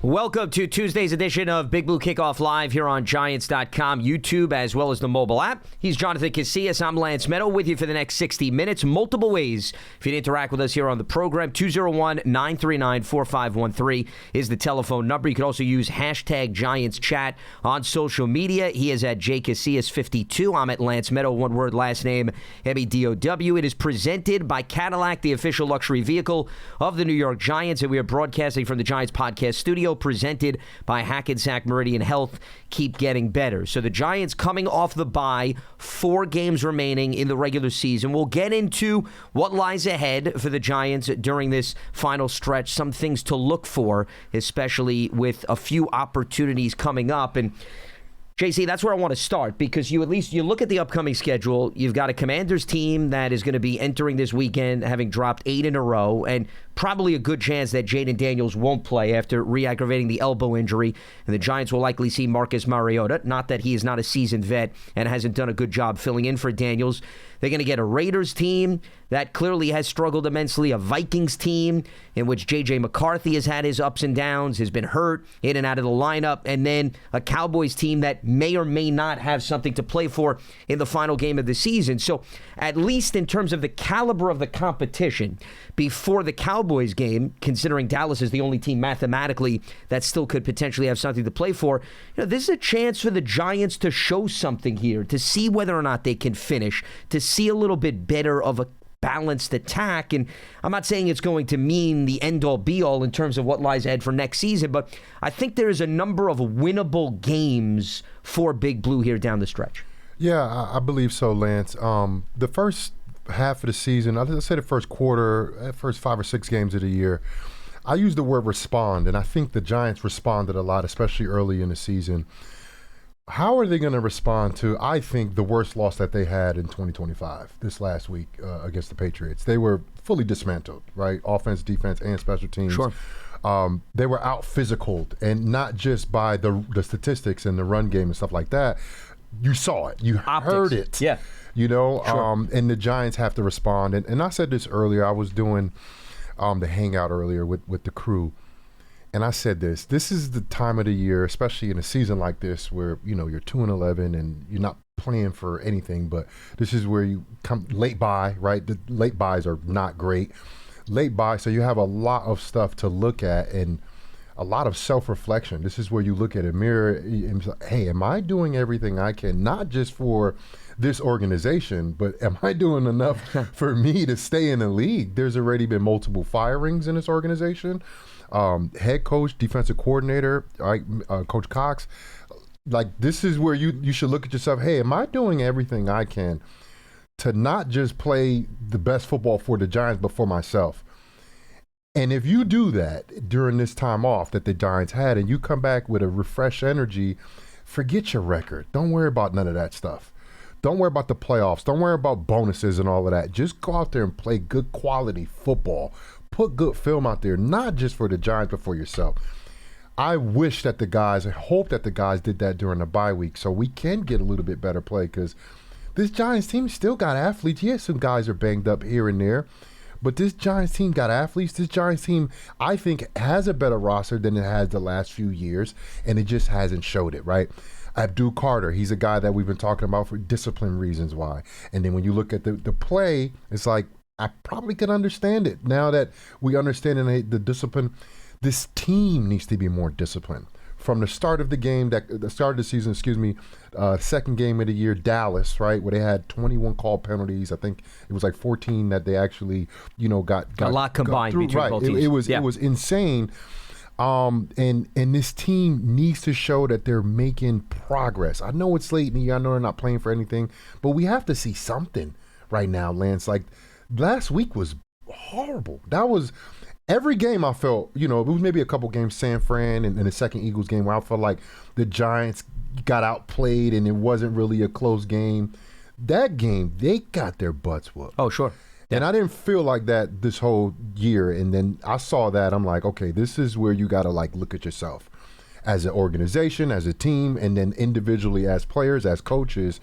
Welcome to Tuesday's edition of Big Blue Kickoff Live here on Giants.com, YouTube, as well as the mobile app. He's Jonathan Casillas. I'm Lance Medow with you for the next 60 minutes. Multiple ways for you to interact with us here on the program. 201-939-4513 is the telephone number. You can also use hashtag Giants Chat on social media. He is at jcasillas52. I'm at Lance Medow, one word, last name, Medow. It is presented by Cadillac, the official luxury vehicle of the New York Giants, and we are broadcasting from the Giants podcast studio, presented by Hackensack Meridian Health. Keep getting better. So the Giants coming off the bye, 4 games remaining in the regular season. We'll get into what lies ahead for the Giants during this final stretch, some things to look for, especially with a few opportunities coming up. And JC, that's where I want to start, because you look at the upcoming schedule. You've got a Commanders team that is going to be entering this weekend having dropped 8 in a row, and probably a good chance that Jaden Daniels won't play after re-aggravating the elbow injury, and the Giants will likely see Marcus Mariota. Not that he is not a seasoned vet and hasn't done a good job filling in for Daniels. They're going to get a Raiders team that clearly has struggled immensely, a Vikings team in which J.J. McCarthy has had his ups and downs, has been hurt in and out of the lineup, and then a Cowboys team that may or may not have something to play for in the final game of the season. So at least in terms of the caliber of the competition, before the Cowboys game, considering Dallas is the only team mathematically that still could potentially have something to play for, this is a chance for the Giants to show something here, to see whether or not they can finish, to see a little bit better of a balanced attack. And I'm not saying it's going to mean the end-all be-all in terms of what lies ahead for next season, but I think there is a number of winnable games for Big Blue here down the stretch. Yeah, I believe so, Lance. The first half of the season, let's say the first quarter, first 5 or 6 games of the year, I use the word respond, and I think the Giants responded a lot, especially early in the season. How are they going to respond to, I think, the worst loss that they had in 2025 this last week against the Patriots? They were fully dismantled, right? Offense, defense, and special teams. Sure. They were out-physicaled, and not just by the statistics and the run game and stuff like that. You saw it. You heard it. Yeah. Sure. And the Giants have to respond. And I said this earlier. I was doing the hangout earlier with the crew. And I said this is the time of the year, especially in a season like this where, you're 2-11 and you're not playing for anything, but this is where you come late bye, right? The late byes are not great. Late bye, so you have a lot of stuff to look at and a lot of self-reflection. This is where you look at a mirror and say, hey, am I doing everything I can, not just for this organization, but am I doing enough for me to stay in the league? There's already been multiple firings in this organization. Head coach, defensive coordinator, right, Coach Cox. Like, this is where you should look at yourself. Hey, am I doing everything I can to not just play the best football for the Giants, but for myself? And if you do that during this time off that the Giants had, and you come back with a refreshed energy, forget your record. Don't worry about none of that stuff. Don't worry about the playoffs. Don't worry about bonuses and all of that. Just go out there and play good quality football. Put good film out there, not just for the Giants, but for yourself. I hope that the guys did that during the bye week so we can get a little bit better play, because this Giants team still got athletes. Yes, some guys are banged up here and there, but this Giants team got athletes. This Giants team, I think, has a better roster than it has the last few years, and it just hasn't showed it, right? Abdul Carter, he's a guy that we've been talking about for discipline reasons why. And then when you look at the play, it's like, I probably could understand it now that we understand the discipline. This team needs to be more disciplined. From the start of the game, the start of the season, second game of the year, Dallas, right, where they had 21 call penalties. I think it was like 14 that they actually, got a lot combined through, between right. both teams. It was insane. And this team needs to show that they're making progress. I know it's late in the year. I know they're not playing for anything, but we have to see something right now, Lance. Like, last week was horrible. That was every game I felt, it was maybe a couple games, San Fran and the second Eagles game, where I felt like the Giants got outplayed and it wasn't really a close game. That game, they got their butts whooped. Oh, sure. And I didn't feel like that this whole year. And then I saw that. I'm like, okay, this is where you got to look at yourself as an organization, as a team, and then individually as players, as coaches.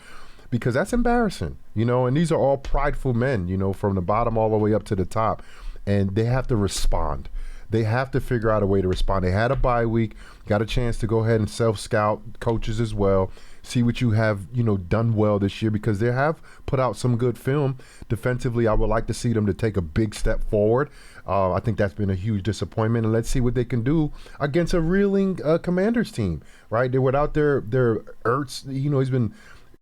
because that's embarrassing, you know, and these are all prideful men, you know, from the bottom all the way up to the top, and they have to respond. They have to figure out a way to respond. They had a bye week, got a chance to go ahead and self-scout coaches as well, see what you have, done well this year, because they have put out some good film. Defensively, I would like to see them to take a big step forward. I think that's been a huge disappointment, and let's see what they can do against a reeling Commanders team, right? They're without their Ertz. He's been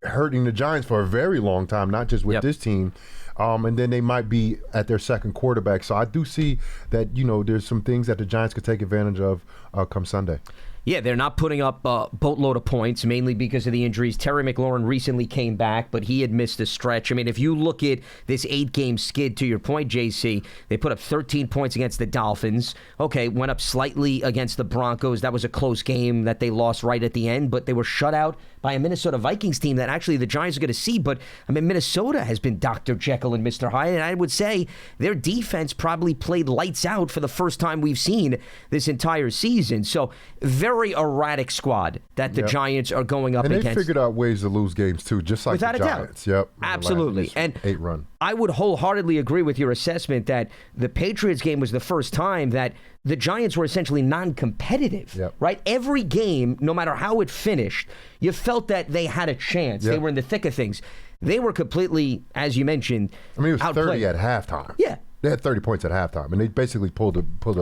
hurting the Giants for a very long time, not just with this team. And then they might be at their second quarterback. So I do see that, there's some things that the Giants could take advantage of come Sunday. Yeah, they're not putting up a boatload of points, mainly because of the injuries. Terry McLaurin recently came back, but he had missed a stretch. I mean, if you look at this 8-game skid, to your point, JC, they put up 13 points against the Dolphins. Okay, went up slightly against the Broncos. That was a close game that they lost right at the end, but they were shut out by a Minnesota Vikings team that actually the Giants are going to see. But, I mean, Minnesota has been Dr. Jekyll and Mr. Hyde, and I would say their defense probably played lights out for the first time we've seen this entire season. So, very erratic squad that the Giants are going up against. And they figured out ways to lose games, too, just like without the Giants. Doubt. Absolutely. And 8-run. I would wholeheartedly agree with your assessment that the Patriots game was the first time that the Giants were essentially non-competitive, right? Every game, no matter how it finished, you felt that they had a chance. They were in the thick of things. They were completely, as you mentioned, I mean, it was outplayed. 30 at halftime. Yeah. They had 30 points at halftime, and they basically pulled the foot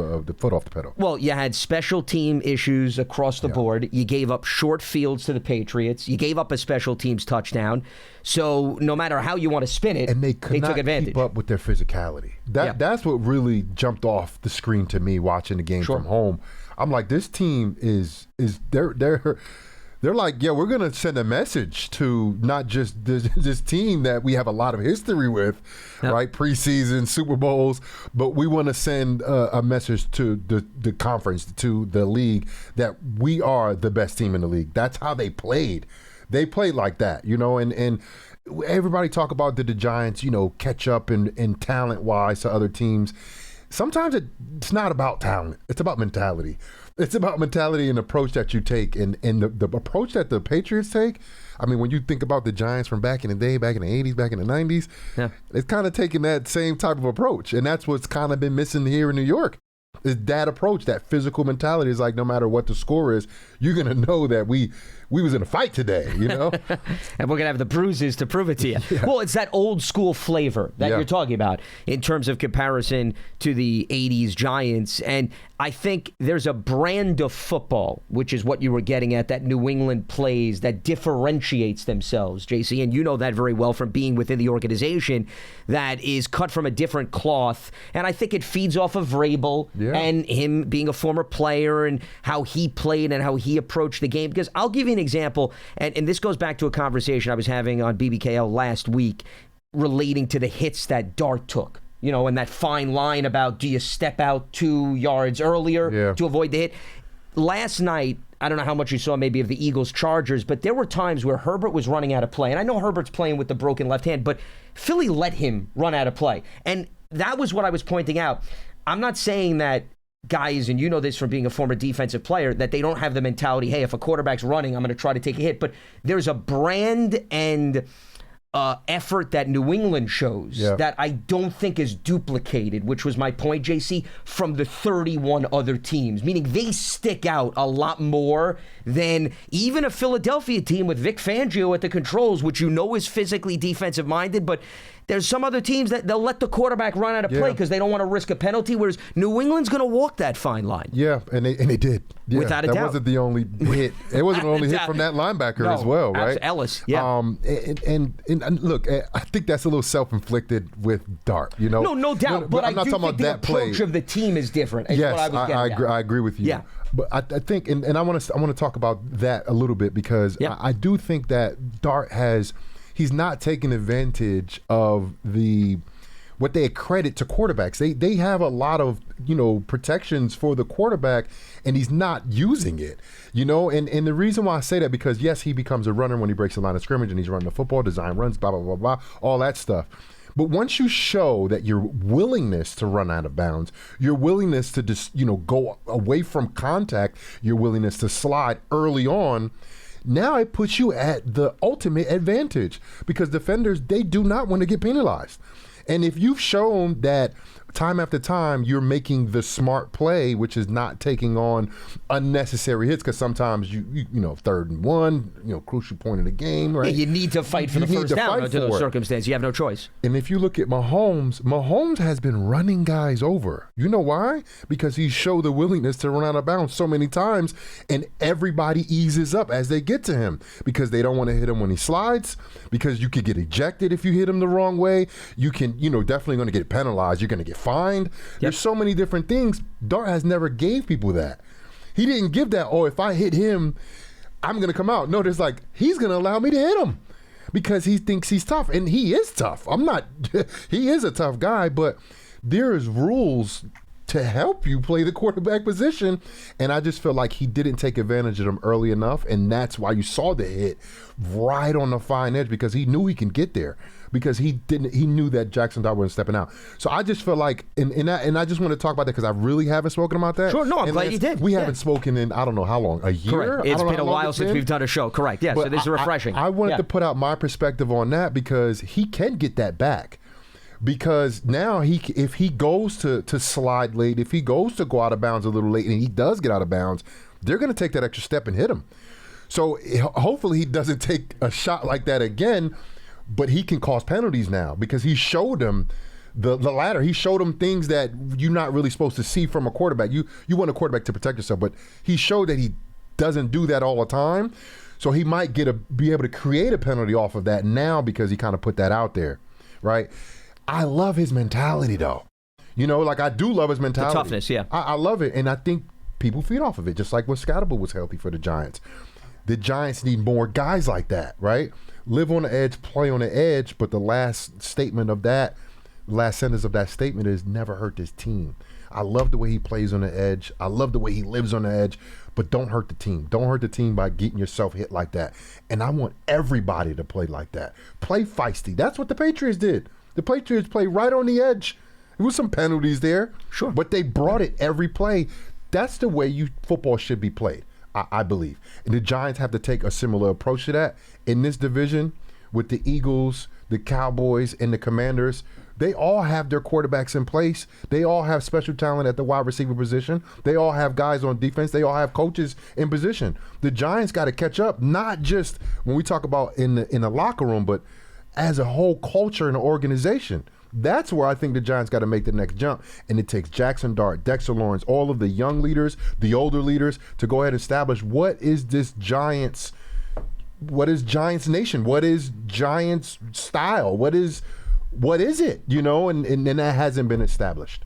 off the pedal. Well, you had special team issues across the board. You gave up short fields to the Patriots. You gave up a special teams touchdown. So no matter how you want to spin it, and they could not took advantage. keep up with their physicality. That's what really jumped off the screen to me watching the game from home. I'm like, this team is they're like, we're going to send a message to not just this team that we have a lot of history with, right? Preseason, Super Bowls, but we want to send a message to the conference, to the league, that we are the best team in the league. That's how they played. They played like that, and everybody talk about the Giants, catch up in talent-wise to other teams. Sometimes it's not about talent. It's about mentality. It's about mentality and approach that you take. And the approach that the Patriots take, I mean, when you think about the Giants from back in the day, back in the 80s, back in the 90s, it's kind of taking that same type of approach. And that's what's kind of been missing here in New York. Is that approach, that physical mentality is like, no matter what the score is, you're going to know that we was in a fight today, And we're going to have the bruises to prove it to you. Well, it's that old school flavor that you're talking about in terms of comparison to the 80s Giants. And I think there's a brand of football, which is what you were getting at, that New England plays, that differentiates themselves, JC. And you know that very well from being within the organization, that is cut from a different cloth. And I think it feeds off of Vrabel and him being a former player and how he played and how he approached the game. Because I'll give you an example, and this goes back to a conversation I was having on BBKL last week relating to the hits that Dart took. And that fine line about, do you step out 2 yards earlier to avoid the hit? Last night, I don't know how much you saw maybe of the Eagles-Chargers, but there were times where Herbert was running out of play. And I know Herbert's playing with the broken left hand, but Philly let him run out of play. And that was what I was pointing out. I'm not saying that guys, and you know this from being a former defensive player, that they don't have the mentality, hey, if a quarterback's running, I'm going to try to take a hit. But there's a brand and effort that New England shows that I don't think is duplicated, which was my point, JC, from the 31 other teams, meaning they stick out a lot more than even a Philadelphia team with Vic Fangio at the controls, which is physically defensive minded, but there's some other teams that they'll let the quarterback run out of play because they don't want to risk a penalty, whereas New England's going to walk that fine line. Yeah, and they did. Yeah, without a doubt. That wasn't the only hit. It wasn't the only hit from that linebacker as well, right? Ellis, And look, I think that's a little self-inflicted with Dart, No doubt, but I'm not talking about the approach of the team is different. Yes, I agree with you. Yeah. But I think, and I want to talk about that a little bit, because I do think that Dart he's not taking advantage of what they accredit to quarterbacks. They have a lot of protections for the quarterback, and he's not using it. And the reason why I say that, because yes, he becomes a runner when he breaks the line of scrimmage and he's running the football, design runs, blah blah blah blah, all that stuff. But once you show that your willingness to run out of bounds, your willingness to just go away from contact, your willingness to slide early on, now it puts you at the ultimate advantage, because defenders, they do not want to get penalized. And if you've shown that time after time, you're making the smart play, which is not taking on unnecessary hits, because sometimes you 3rd and 1, crucial point of the game, right? Yeah, you need to fight for the first down under those circumstances. You have no choice. And if you look at Mahomes has been running guys over. You know why? Because he showed the willingness to run out of bounds so many times, and everybody eases up as they get to him because they don't want to hit him when he slides, because you could get ejected if you hit him the wrong way. You can, definitely going to get penalized. You're going to get fined. Yep. There's so many different things. Dart has never gave people that. He didn't give that, if I hit him, I'm going to come out. No, there's he's going to allow me to hit him because he thinks he's tough. And he is tough. He is a tough guy, but there's rules to help you play the quarterback position. And I just feel like he didn't take advantage of them early enough. And that's why you saw the hit right on the fine edge, because he knew he can get there. Because he knew that Jaxson Dart wasn't stepping out. So I just feel like, and I just want to talk about that because I really haven't spoken about that. Sure, no, I'm glad you did. We haven't spoken in, I don't know how long, a year? Correct. It's been a while since we've done a show. Correct. Yeah, but so this is refreshing. I wanted to put out my perspective on that because he can get that back. Because now if he goes to slide late, if he goes to go out of bounds a little late, and he does get out of bounds, they're going to take that extra step and hit him. So hopefully he doesn't take a shot like that again. But he can cause penalties now because he showed them the ladder. He showed them things that you're not really supposed to see from a quarterback. You want a quarterback to protect yourself, but he showed that he doesn't do that all the time. So he might be able to create a penalty off of that now because he kind of put that out there, right? I love his mentality, though. I do love his mentality. The toughness, yeah. I love it, and I think people feed off of it, just like when Scatterable was healthy for the Giants. The Giants need more guys like that, right? Live on the edge, play on the edge, but the last sentence of that statement is never hurt this team. I love the way he plays on the edge. I love the way he lives on the edge, but don't hurt the team. Don't hurt the team by getting yourself hit like that. And I want everybody to play like that. Play feisty. That's what the Patriots did. The Patriots played right on the edge. There was some penalties there, sure, but they brought it every play. That's the way football should be played. I believe. And the Giants have to take a similar approach to that. In this division, with the Eagles, the Cowboys, and the Commanders, they all have their quarterbacks in place. They all have special talent at the wide receiver position. They all have guys on defense. They all have coaches in position. The Giants got to catch up, not just when we talk about in the locker room, but as a whole culture and organization. That's where I think the Giants got to make the next jump. And it takes Jaxson Dart, Dexter Lawrence, all of the young leaders, the older leaders, to go ahead and establish what is Giants Nation? What is Giants style? What is it? And that hasn't been established.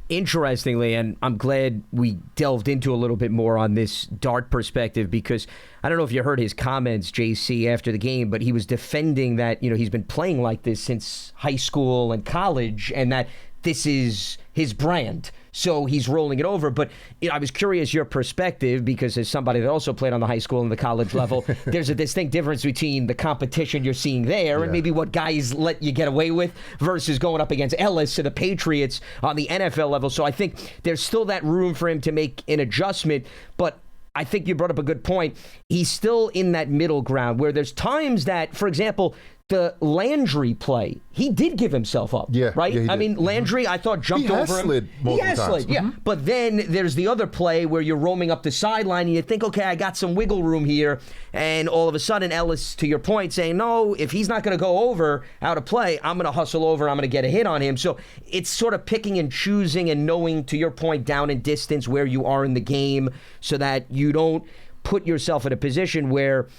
Interestingly, and I'm glad we delved into a little bit more on this Dart perspective, because I don't know if you heard his comments, JC, after the game, but he was defending that, he's been playing like this since high school and college, and that this is his brand. So he's rolling it over. But I was curious your perspective, because as somebody that also played on the high school and the college level, there's a distinct difference between the competition you're seeing there and maybe what guys let you get away with versus going up against Ellis and the Patriots on the NFL level. So I think there's still that room for him to make an adjustment. But I think you brought up a good point. He's still in that middle ground where there's times that, for example, the Landry play, he did give himself up, right? Yeah, I mean, Landry, I thought jumped over him. Slid he has slid, yeah. Mm-hmm. But then there's the other play where you're roaming up the sideline and you think, okay, I got some wiggle room here. And all of a sudden, Ellis, to your point, saying, no, if he's not going to go over out of play, I'm going to hustle over, I'm going to get a hit on him. So it's sort of picking and choosing and knowing, to your point, down in distance where you are in the game so that you don't put yourself in a position where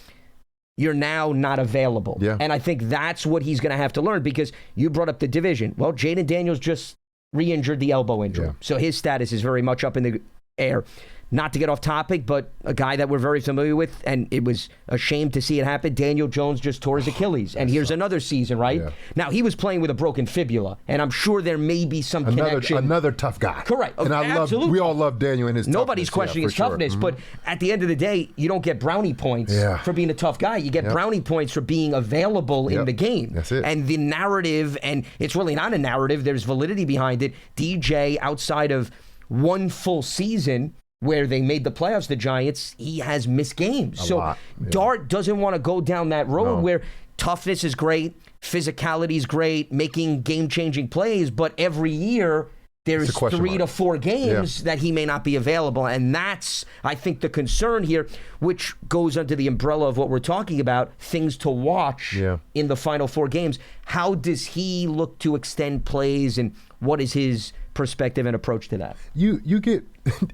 you're now not available. Yeah. And I think that's what he's going to have to learn, because you brought up the division. Well, Jaden Daniels just re-injured the elbow injury. Yeah. So his status is very much up in the air. Not to get off topic, but a guy that we're very familiar with, and it was a shame to see it happen. Daniel Jones just tore his Achilles, and here's another season, right? Yeah. Now, he was playing with a broken fibula, and I'm sure there may be some connection. Another tough guy. Correct. And absolutely. We all love Daniel and his Nobody's toughness. questioning his toughness, Mm-hmm. but at the end of the day, you don't get brownie points for being a tough guy. You get brownie points for being available in the game. That's it. And the narrative, and it's really not a narrative, there's validity behind it. DJ, outside of one full season where they made the playoffs, the Giants, he has missed games. A lot. Dart doesn't want to go down that road where toughness is great, physicality is great, making game-changing plays, but every year there's 3 to 4 games that he may not be available. And that's, I think, the concern here, which goes under the umbrella of what we're talking about, things to watch in the final 4 games. How does he look to extend plays, and what is his perspective and approach to that? You get,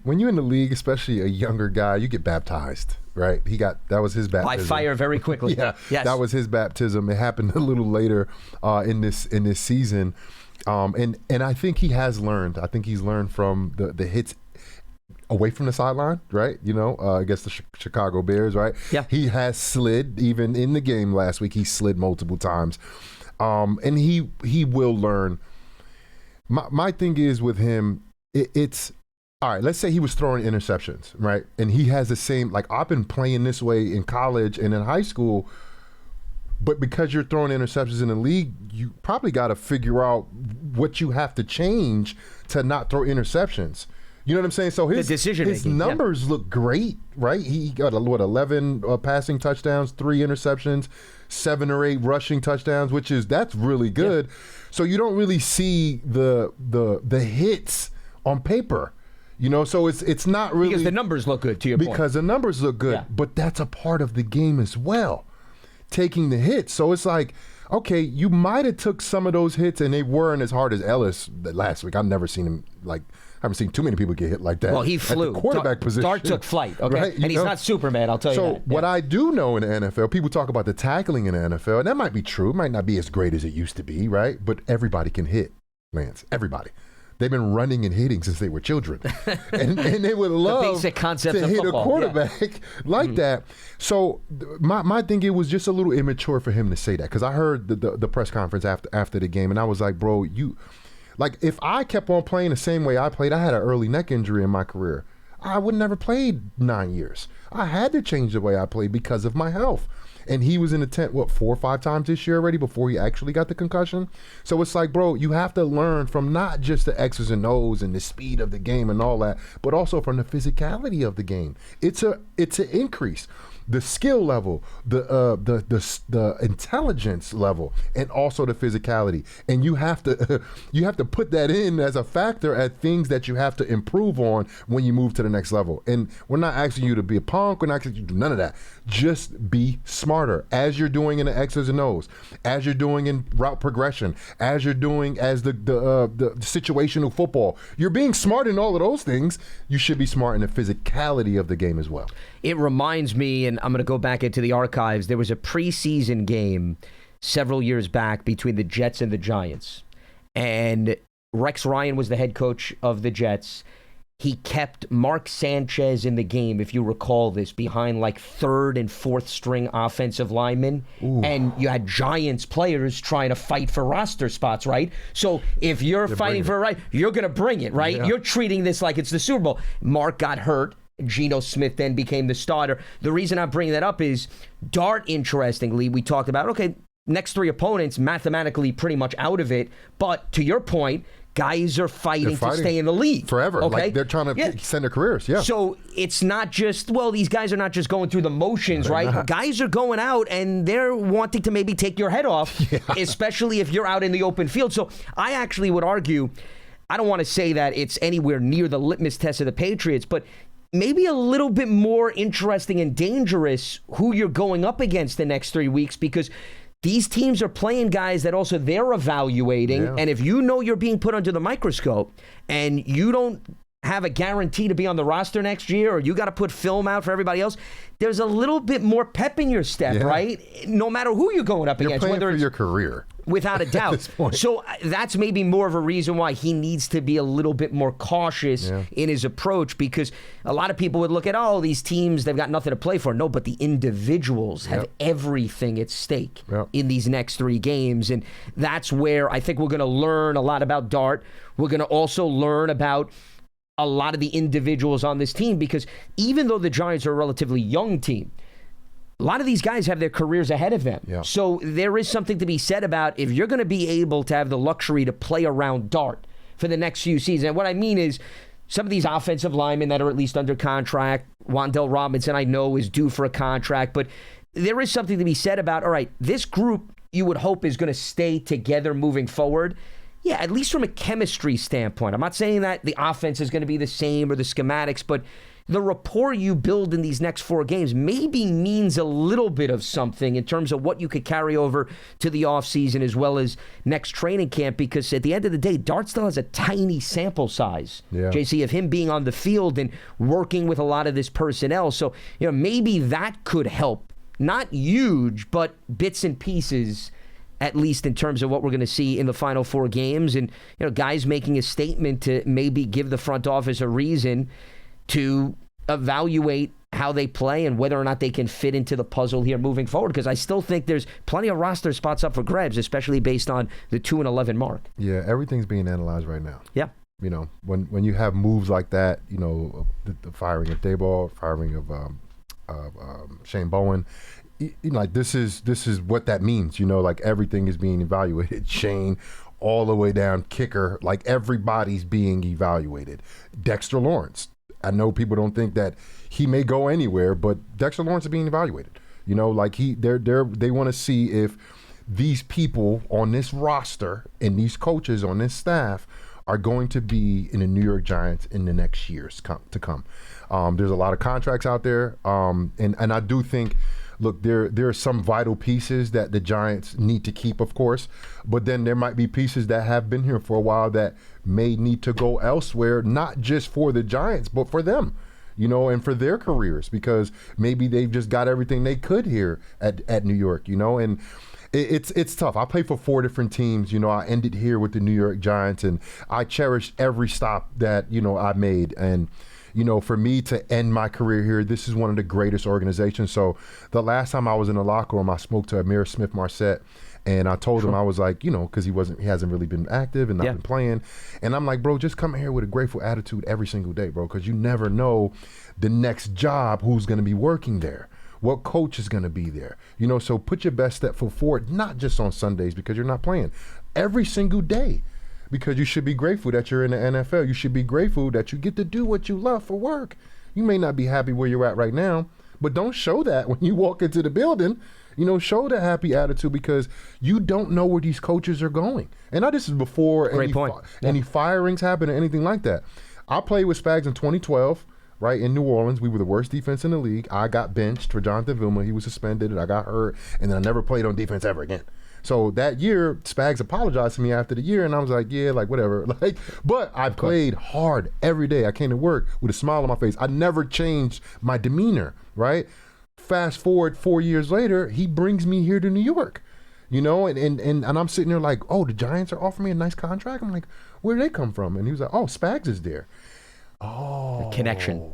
when you're in the league, especially a younger guy, you get baptized, right? That was his baptism. By fire very quickly. Yes. That was his baptism. It happened a little later in this season. And I think he has learned. I think he's learned from the hits away from the sideline, right? Against the Chicago Bears, right? Yeah. He has slid, even in the game last week, he slid multiple times. And he will learn. My thing is with him, it's, all right, let's say he was throwing interceptions, right? And he has the same, like, I've been playing this way in college and in high school, but because you're throwing interceptions in the league, you probably got to figure out what you have to change to not throw interceptions. You know what I'm saying? So his numbers look great, right? He got 11 passing touchdowns, 3 interceptions, 7 or 8 rushing touchdowns, that's really good. Yeah. So you don't really see the hits on paper. So it's not really, because the numbers look good, to your point. Because the numbers look good, but that's a part of the game as well, taking the hits. So it's like, okay, you might have took some of those hits, and they weren't as hard as Ellis last week. I've never seen him I haven't seen too many people get hit like that. Well, he flew. At the quarterback position. Dart took flight, okay? Right? And he's not Superman, I'll tell you that. So what I do know in the NFL, people talk about the tackling in the NFL, and that might be true. It might not be as great as it used to be, right? But everybody can hit, Lance. Everybody. They've been running and hitting since they were children. and they would love the basic concept to of hit football, a quarterback like that. So my thing, it was just a little immature for him to say that, because I heard the press conference after the game, and I was like, bro, like, if I kept on playing the same way I played, I had an early neck injury in my career. I would never played 9 years. I had to change the way I played because of my health. And he was in the tent, 4 or 5 times this year already before he actually got the concussion. So it's like, bro, you have to learn from not just the X's and O's and the speed of the game and all that, but also from the physicality of the game. It's an increase. The skill level, the intelligence level, and also the physicality, and you have to put that in as a factor at things that you have to improve on when you move to the next level. And we're not asking you to be a punk. We're not asking you to do none of that. Just be smarter, as you're doing in the X's and O's, as you're doing in route progression, as you're doing as the situational football. You're being smart in all of those things. You should be smart in the physicality of the game as well. It reminds me, and I'm going to go back into the archives, there was a preseason game several years back between the Jets and the Giants. And Rex Ryan was the head coach of the Jets. He kept Mark Sanchez in the game, if you recall this, behind like 3rd and 4th string offensive linemen. Ooh. And you had Giants players trying to fight for roster spots, right? So if you're fighting for it, right, you're going to bring it, right? Yeah. You're treating this like it's the Super Bowl. Mark got hurt. Geno Smith then became the starter. The reason I'm bringing that up is Dart, interestingly, we talked about, okay, next 3 opponents mathematically pretty much out of it. But to your point, guys are fighting to stay in the league. Forever. Okay? Like, they're trying to extend their careers. Yeah. So it's not just, these guys are not just going through the motions, right? Not. Guys are going out and they're wanting to maybe take your head off, especially if you're out in the open field. So I actually would argue, I don't want to say that it's anywhere near the litmus test of the Patriots, but maybe a little bit more interesting and dangerous who you're going up against the next 3 weeks, because these teams are playing guys that also they're evaluating. Yeah. And if you know you're being put under the microscope and you don't have a guarantee to be on the roster next year, or you got to put film out for everybody else, there's a little bit more pep in your step, right? No matter who you're going up against. You're playing for your career. Without a doubt. So that's maybe more of a reason why he needs to be a little bit more cautious in his approach, because a lot of people would look at, these teams, they've got nothing to play for. No, but the individuals have everything at stake in these next 3 games. And that's where I think we're going to learn a lot about Dart. We're going to also learn about a lot of the individuals on this team, because even though the Giants are a relatively young team, a lot of these guys have their careers ahead of them. Yeah. So there is something to be said about if you're going to be able to have the luxury to play around Dart for the next few seasons. And what I mean is some of these offensive linemen that are at least under contract, Wan'Dale Robinson I know is due for a contract, but there is something to be said about, all right, this group you would hope is going to stay together moving forward. Yeah, at least from a chemistry standpoint. I'm not saying that the offense is going to be the same or the schematics, but the rapport you build in these next 4 games maybe means a little bit of something in terms of what you could carry over to the offseason as well as next training camp, because at the end of the day, Dart still has a tiny sample size, JC, of him being on the field and working with a lot of this personnel. So, maybe that could help. Not huge, but bits and pieces, at least in terms of what we're going to see in the final 4 games. And, guys making a statement to maybe give the front office a reason to evaluate how they play and whether or not they can fit into the puzzle here moving forward, because I still think there's plenty of roster spots up for grabs, especially based on the 2-11 mark. Yeah, everything's being analyzed right now. Yeah. When you have moves like that, the firing of Dayball, firing of Shane Bowen, like this is what that means. Like everything is being evaluated. Shane, all the way down kicker, like everybody's being evaluated. Dexter Lawrence. I know people don't think that he may go anywhere, but Dexter Lawrence is being evaluated. Like they want to see if these people on this roster and these coaches on this staff are going to be in the New York Giants in the next years to come. There's a lot of contracts out there, and I do think, look, there are some vital pieces that the Giants need to keep, of course, but then there might be pieces that have been here for a while that may need to go elsewhere, not just for the Giants, but for them, and for their careers, because maybe they've just got everything they could here at New York, and it's tough. I played for 4 different teams. I ended here with the New York Giants, and I cherished every stop that, I made. And for me to end my career here, this is one of the greatest organizations. So the last time I was in the locker room, I spoke to Amir Smith-Marset, and I told him, I was like, because he hasn't really been active and not been playing. And I'm like, bro, just come here with a grateful attitude every single day, bro, because you never know the next job who's going to be working there, what coach is going to be there. So put your best step foot forward, not just on Sundays because you're not playing, every single day. Because you should be grateful that you're in the NFL. You should be grateful that you get to do what you love for work. You may not be happy where you're at right now, but don't show that when you walk into the building. Show that happy attitude, because you don't know where these coaches are going. And this is before any firings happen or anything like that. I played with Spags in 2012, right, in New Orleans. We were the worst defense in the league. I got benched for Jonathan Vilma. He was suspended, and I got hurt, and then I never played on defense ever again. So that year, Spags apologized to me after the year, and I was like, yeah, like whatever. But I played hard every day. I came to work with a smile on my face. I never changed my demeanor, right? Fast forward 4 years later, he brings me here to New York, and I'm sitting there like, oh, the Giants are offering me a nice contract? I'm like, where did they come from? And he was like, oh, Spags is there. Oh. The connection.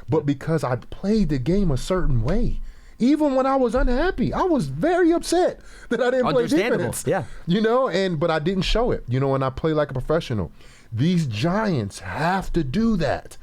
But because I played the game a certain way, even when I was unhappy, I was very upset that I didn't play defense. Yeah. But I didn't show it, and I play like a professional. These Giants have to do that,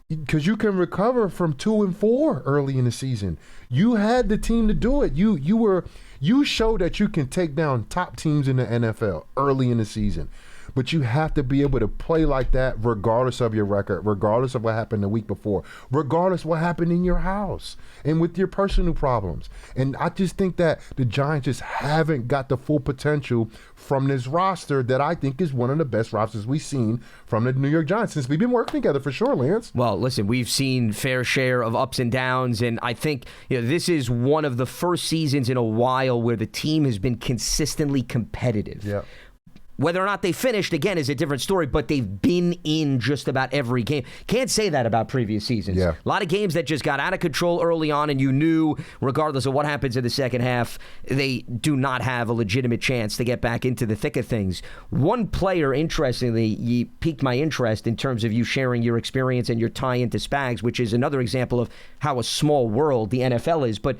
because you can recover from 2-4 early in the season. You had the team to do it. You showed that you can take down top teams in the NFL early in the season. But you have to be able to play like that regardless of your record, regardless of what happened the week before, regardless of what happened in your house and with your personal problems. And I just think that the Giants just haven't got the full potential from this roster that I think is one of the best rosters we've seen from the New York Giants since we've been working together, for sure, Lance. Well, listen, we've seen fair share of ups and downs, and I think this is one of the first seasons in a while where the team has been consistently competitive. Yeah. Whether or not they finished, again, is a different story, but they've been in just about every game. Can't say that about previous seasons. Yeah. A lot of games that just got out of control early on, and you knew, regardless of what happens in the second half, they do not have a legitimate chance to get back into the thick of things. One player, interestingly, you piqued my interest in terms of you sharing your experience and your tie into Spags, which is another example of how a small world the NFL is. But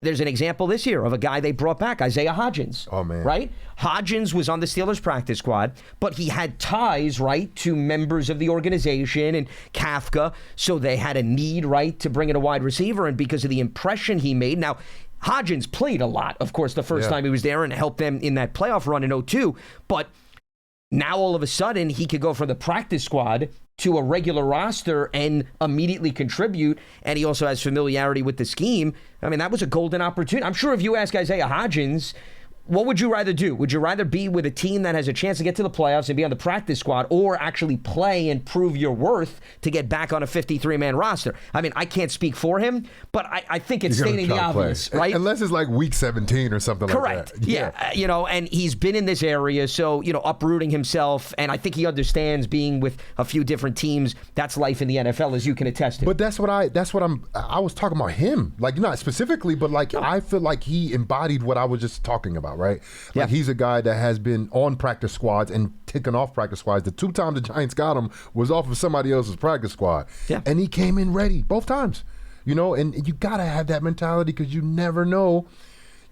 there's an example this year of a guy they brought back, Isaiah Hodgins. Oh, man. Right? Hodgins was on the Steelers practice squad, but he had ties, right, to members of the organization and Kafka, so they had a need, right, to bring in a wide receiver, and because of the impression he made. Now, Hodgins played a lot, of course, the first time he was there and helped them in that playoff run in 2002, but now all of a sudden he could go from the practice squad to a regular roster and immediately contribute, and he also has familiarity with the scheme. I mean, that was a golden opportunity. I'm sure if you ask Isaiah Hodgins what would you rather do? Would you rather be with a team that has a chance to get to the playoffs and be on the practice squad, or actually play and prove your worth to get back on a 53-man roster? I mean, I can't speak for him, but I think it's stating the obvious, right? Unless it's like week 17 or something Correct. like that. Yeah. And he's been in this area, so, uprooting himself, and I think he understands being with a few different teams. That's life in the NFL, as you can attest to. But I was talking about him, like not specifically, but like I feel like he embodied what I was just talking about, right? Like he's a guy that has been on practice squads and taken off practice squads. The 2 times the Giants got him was off of somebody else's practice squad. Yeah. And he came in ready both times, and you got to have that mentality because you never know.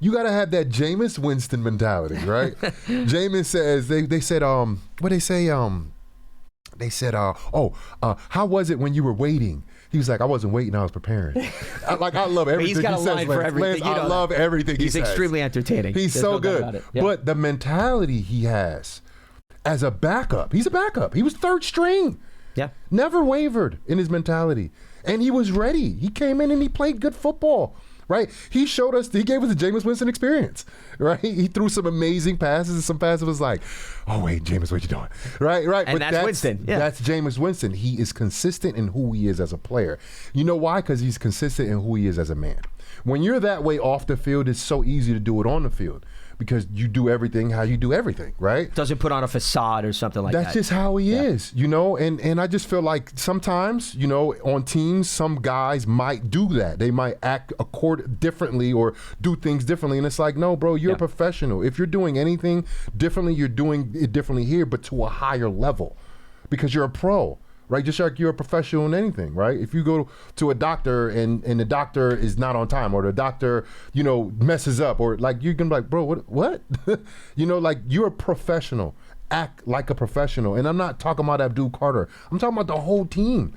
You got to have that Jameis Winston mentality, right? Jameis says, they said, what they say? They said, how was it when you were waiting? He was like, I wasn't waiting, I was preparing. I love everything he's got he a says. line for everything. I love everything he says. He's extremely entertaining. He's so good. Yeah. But the mentality he has as a backup, he's a backup. He was 3rd string. Yeah. Never wavered in his mentality. And he was ready. He came in and he played good football. Right? He gave us the Jameis Winston experience, right? He threw some amazing passes, and some passes was like, oh, wait, Jameis, what you doing? Right? And that's Winston. Yeah. That's Jameis Winston. He is consistent in who he is as a player. You know why? Because he's consistent in who he is as a man. When you're that way off the field, it's so easy to do it on the field because you do everything how you do everything, right? Doesn't put on a facade or something like that. That's just how he is, and I just feel like sometimes, on teams, some guys might do that. They might act differently or do things differently. And it's like, no, bro, you're a professional. If you're doing anything differently, you're doing it differently here, but to a higher level because you're a pro. Right, just like you're a professional in anything, right? If you go to a doctor and the doctor is not on time, or the doctor, messes up, or like you can be like, bro, what? Like you're a professional. Act like a professional. And I'm not talking about Abdul Carter. I'm talking about the whole team,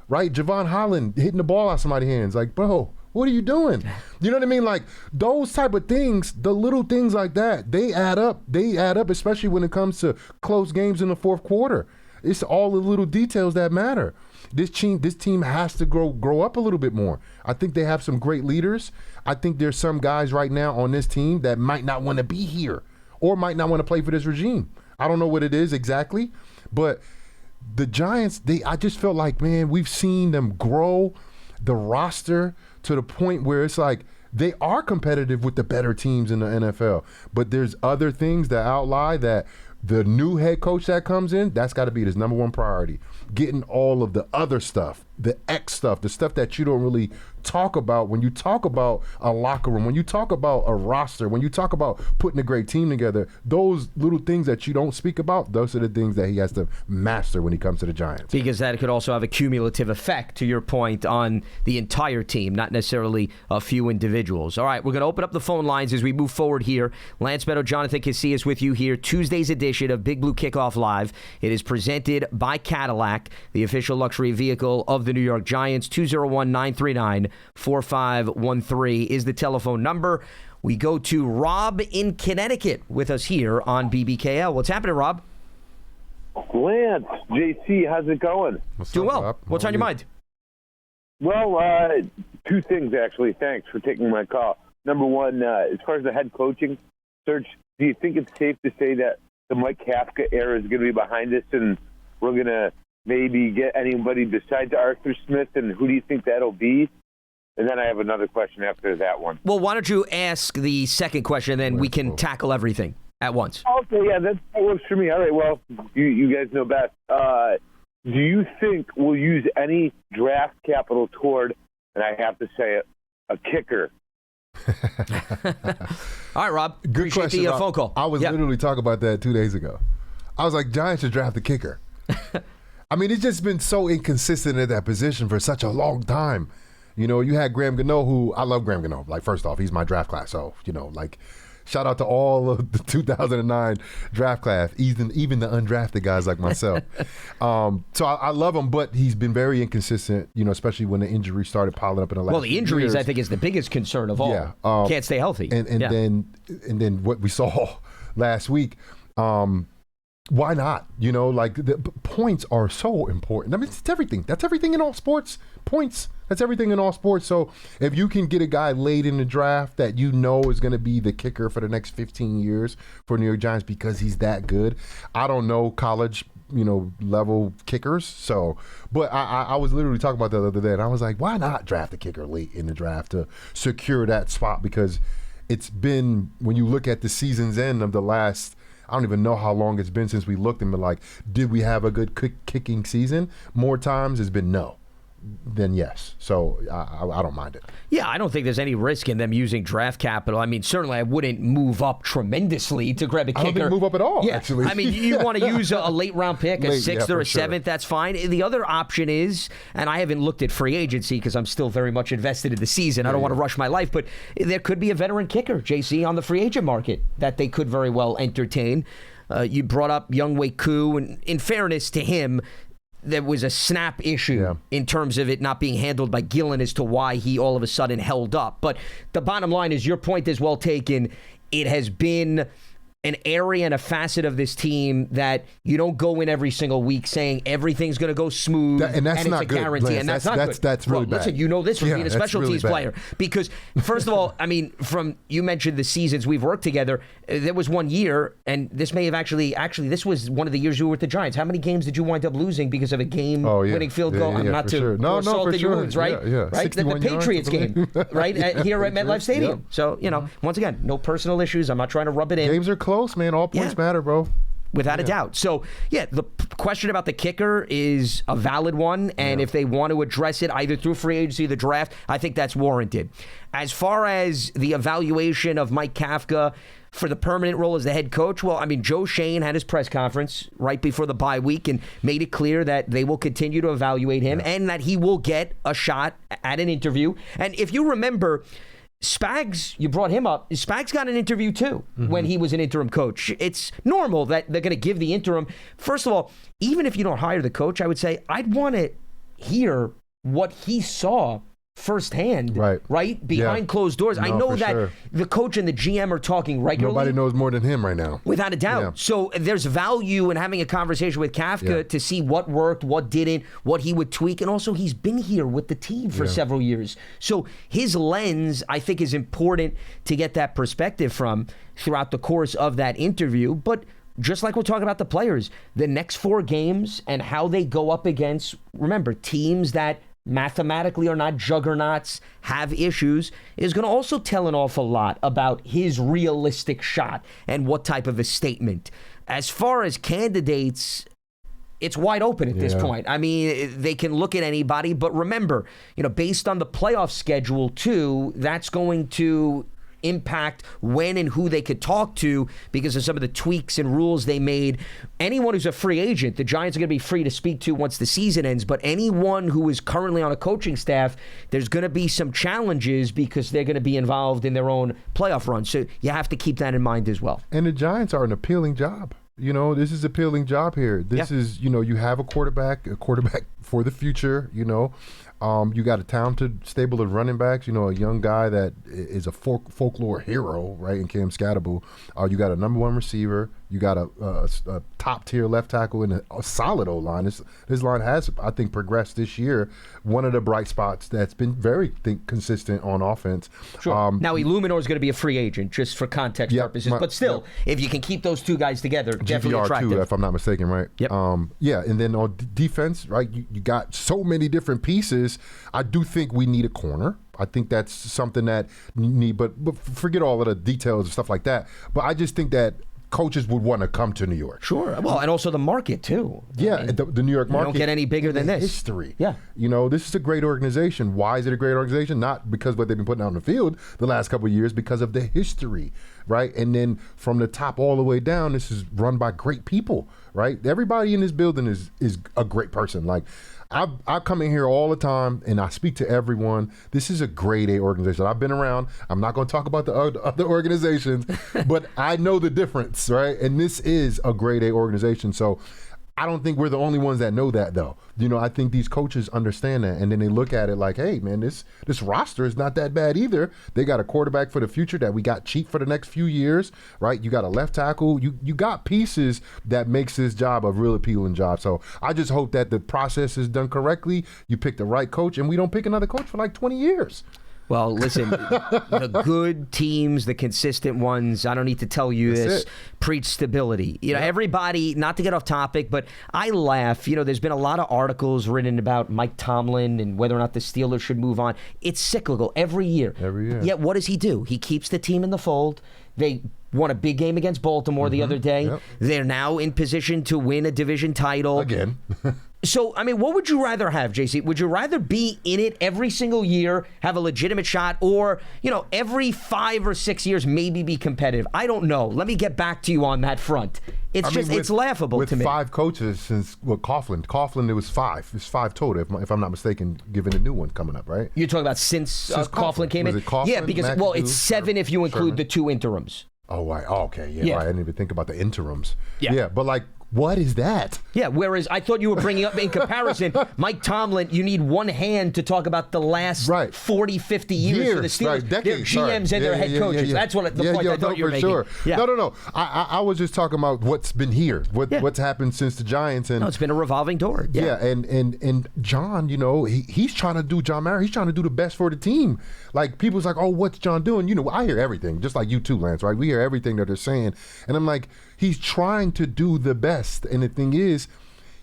right? Javon Holland hitting the ball out somebody's hands. Like, bro, what are you doing? You know what I mean? Like those type of things, the little things like that, they add up. They add up, especially when it comes to close games in the 4th quarter. It's all the little details that matter. This team has to grow up a little bit more. I think they have some great leaders. I think there's some guys right now on this team that might not want to be here or might not want to play for this regime. I don't know what it is exactly, but the Giants, I just felt like, man, we've seen them grow the roster to the point where it's like they are competitive with the better teams in the NFL. But there's other things that outlie that the new head coach that comes in, that's got to be his number one priority. Getting all of the other stuff, the X stuff, the stuff that you don't really talk about when you talk about a locker room, when you talk about a roster, when you talk about putting a great team together, those little things that you don't speak about, those are the things that he has to master when he comes to the Giants. Because that could also have a cumulative effect, to your point, on the entire team, not necessarily a few individuals. All right, we're going to open up the phone lines as we move forward here. Lance Medow, Jonathan Casillas with you here, Tuesday's edition of Big Blue Kickoff Live. It is presented by Cadillac, the official luxury vehicle of the New York Giants. 201-939-4513 is the telephone number. We go to Rob in Connecticut with us here on BBKL. What's happening, Rob? Lance, JC, how's it going? Doing well. Rob? What's on your mind? Well, 2 things, actually. Thanks for taking my call. Number one, as far as the head coaching search, do you think it's safe to say that the Mike Kafka era is going to be behind us and we're going to maybe get anybody besides Arthur Smith, and who do you think that'll be? And then I have another question after that one. Well, why don't you ask the second question, and then we can tackle everything at once. Okay, yeah, that works for me. All right, well, you guys know best. Do you think we'll use any draft capital toward, and I have to say it, a kicker? All right, Rob. Good Appreciate question. the phone call. I was literally talking about that 2 days ago. I was like, Giants should draft a kicker. I mean, it's just been so inconsistent at that position for such a long time. You had Graham Gano, who I love Graham Gano. Like, first off, he's my draft class. So, shout out to all of the 2009 draft class, even the undrafted guys like myself. So I love him, but he's been very inconsistent, especially when the injuries started piling up in the last Well, the injuries, years. I think, is the biggest concern of all. Yeah. Can't stay healthy. And then what we saw last week, why not? The points are so important. I mean, it's everything. That's everything in all sports. Points That's everything in all sports. So if you can get a guy late in the draft that you know is going to be the kicker for the next 15 years for New York Giants because he's that good. I don't know college, level kickers. So, but I was literally talking about that the other day, and I was like, why not draft a kicker late in the draft to secure that spot? Because it's been, when you look at the season's end of the last, I don't even know how long it's been since we looked and been like, did we have a good kicking season? More times it's been no. Then yes. So I don't mind it. Yeah, I don't think there's any risk in them using draft capital. I mean, certainly I wouldn't move up tremendously to grab a kicker. I don't think move up at all, actually. I mean, you want to use a late round pick, a sixth or a seventh, that's fine. The other option is, and I haven't looked at free agency because I'm still very much invested in the season. I don't want to rush my life, but there could be a veteran kicker, JC, on the free agent market that they could very well entertain. You brought up Younghoe Koo, and in fairness to him, there was a snap issue in terms of it not being handled by Gillen as to why he all of a sudden held up. But the bottom line is, your point is well taken. It has been an area and a facet of this team that you don't go in every single week saying everything's going to go smooth and that's it's not a good, guarantee. Lance. And that's not good. That's really bad. Listen, you know this from being a special really teams bad. player. Because, first of all, I mean, you mentioned the seasons we've worked together. There was one year, and this may have actually, this was one of the years you were with the Giants. How many games did you wind up losing because of a game-winning field goal? I'm not to pour salt in your wounds, right? Right? The Patriots game, right? Here at MetLife Stadium. Yep. So, once again, no personal issues. I'm not trying to rub it in. Games are close, man. All points matter, bro. Without a doubt. So, the question about the kicker is a valid one, and if they want to address it either through free agency or the draft, I think that's warranted. As far as the evaluation of Mike Kafka for the permanent role as the head coach, well, I mean, Joe Shane had his press conference right before the bye week and made it clear that they will continue to evaluate him and that he will get a shot at an interview. And if you remember, Spags, you brought him up. Spags got an interview too when he was an interim coach. It's normal that they're going to give the interim. First of all, even if you don't hire the coach, I would say I'd want to hear what he saw firsthand, right? Behind closed doors. I know that the coach and the GM are talking regularly. Nobody knows more than him right now. Without a doubt. Yeah. So there's value in having a conversation with Kafka to see what worked, what didn't, what he would tweak. And also, he's been here with the team for several years. So his lens, I think, is important to get that perspective from throughout the course of that interview. But just like we're talking about the players, the next 4 games and how they go up against, remember, teams that mathematically are not juggernauts, have issues, is going to also tell an awful lot about his realistic shot and what type of a statement. As far as candidates, it's wide open at this point. I mean, they can look at anybody, but remember, based on the playoff schedule too, that's going to impact when and who they could talk to because of some of the tweaks and rules they made. Anyone who's a free agent, the Giants are going to be free to speak to once the season ends, but anyone who is currently on a coaching staff, there's going to be some challenges because they're going to be involved in their own playoff run. So you have to keep that in mind as well. And the Giants are an appealing job. This is an appealing job here. This is, you have a quarterback for the future, You got a talented stable of running backs, a young guy that is a folklore hero, right, in Cam Scatterbull. You got a number 1 receiver. You got a top-tier left tackle and a solid O-line. This line has, I think, progressed this year. One of the bright spots that's been very consistent on offense. Sure. Now, Illuminor is going to be a free agent, just for context purposes. But still, if you can keep those 2 guys together, definitely attractive. GVR too, if I'm not mistaken, right? Yep. And then on defense, right, you got so many different pieces. I do think we need a corner. I think that's something that you need, but forget all of the details and stuff like that. But I just think that coaches would want to come to New York. Sure. Well, and also the market, too. Yeah, I mean, the New York market. You don't get any bigger than this. History. Yeah. This is a great organization. Why is it a great organization? Not because of what they've been putting out on the field the last couple of years, because of the history, right? And then from the top all the way down, this is run by great people, right? Everybody in this building is a great person. Like, I come in here all the time and I speak to everyone. This is a grade A organization. I've been around. I'm not going to talk about the other organizations, but I know the difference, right? And this is a grade A organization. So I don't think we're the only ones that know that, though. I think these coaches understand that, and then they look at it like, hey, man, this roster is not that bad either. They got a quarterback for the future that we got cheap for the next few years, right? You got a left tackle. You got pieces that makes this job a real appealing job. So I just hope that the process is done correctly. You pick the right coach, and we don't pick another coach for like 20 years. Well, listen, the good teams, the consistent ones, I don't need to tell you this, preach stability. Everybody, not to get off topic, but I laugh. There's been a lot of articles written about Mike Tomlin and whether or not the Steelers should move on. It's cyclical every year. Yet what does he do? He keeps the team in the fold. They won a big game against Baltimore the other day. Yep. They're now in position to win a division title. Again. So, I mean, what would you rather have, JC? Would you rather be in it every single year, have a legitimate shot, or, every 5 or 6 years maybe be competitive? I don't know. Let me get back to you on that front. It's laughable to me. With 5 coaches since Coughlin, it was 5. It's 5 total, if I'm not mistaken, given a new one coming up, right? You're talking about since Coughlin came in? Was it Coughlin, yeah, because, McAdoo, it's 7 if you include Sherman? the 2 interims. Oh, right. Oh, okay. Yeah, right. I didn't even think about the interims. Yeah. But what is that? Yeah, whereas I thought you were bringing up in comparison, Mike Tomlin, you need one hand to talk about the last 40, 50 years for the Steelers. Their GMs and their head coaches. That's what the point I thought you were making. Sure. Yeah. No. I was just talking about what's been here, what's happened since the Giants. And it's been a revolving door. Yeah, and John, he's trying to do John Mara. He's trying to do the best for the team. Like, people's like, oh, what's John doing? I hear everything, just like you too, Lance, right? We hear everything that they're saying. And I'm like, he's trying to do the best. And the thing is,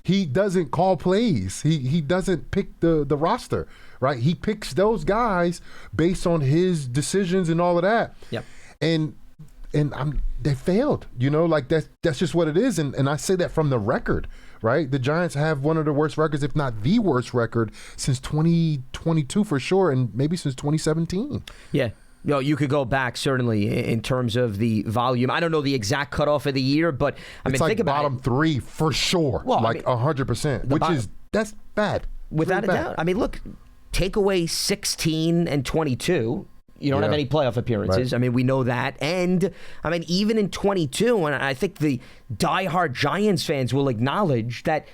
he doesn't call plays. He doesn't pick the roster, right? He picks those guys based on his decisions and all of that. Yep. And they failed, that's just what it is. And I say that from the record, right? The Giants have one of the worst records, if not the worst record, since 2022 for sure, and maybe since 2017. Yeah. You could go back, certainly, in terms of the volume. I don't know the exact cutoff of the year, but think about bottom 3 for sure, 100%, that's bad. Without a doubt. I mean, look, take away 16 and 22. You don't have any playoff appearances. Right. I mean, we know that. And, I mean, even in 22, and I think the diehard Giants fans will acknowledge that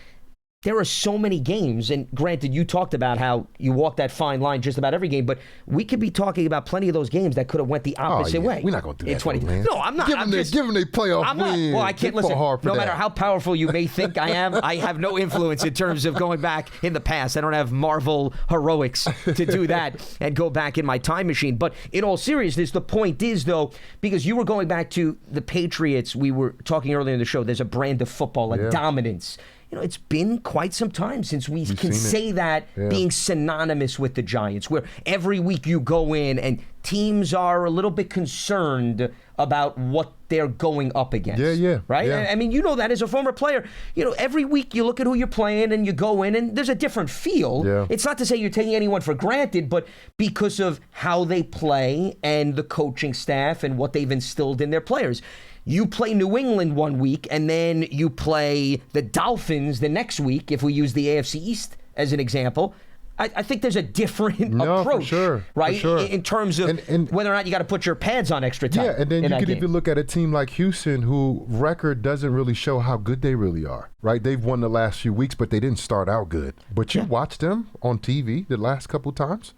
there are so many games, and granted, you talked about how you walk that fine line just about every game, but we could be talking about plenty of those games that could have went the opposite way. We're not going to do that. 20. No, I'm not. Give them a playoff win. Well, I can't listen. No matter how powerful you may think I am, I have no influence in terms of going back in the past. I don't have Marvel heroics to do that and go back in my time machine. But in all seriousness, the point is, though, because you were going back to the Patriots, we were talking earlier in the show, there's a brand of football, like dominance. It's been quite some time since we can say that being synonymous with the Giants, where every week you go in and teams are a little bit concerned about what they're going up against. Right? Yeah. I mean, that as a former player. Every week you look at who you're playing and you go in and there's a different feel. Yeah. It's not to say you're taking anyone for granted, but because of how they play and the coaching staff and what they've instilled in their players. You play New England one week, and then you play the Dolphins the next week, if we use the AFC East as an example. I think there's a different approach, right? For sure. In terms of whether or not you got to put your pads on extra time. Yeah, and then you could game. even look at a team like Houston, who record doesn't really show how good they really are, right? They've won the last few weeks, but they didn't start out good. But you watch them on TV the last couple times.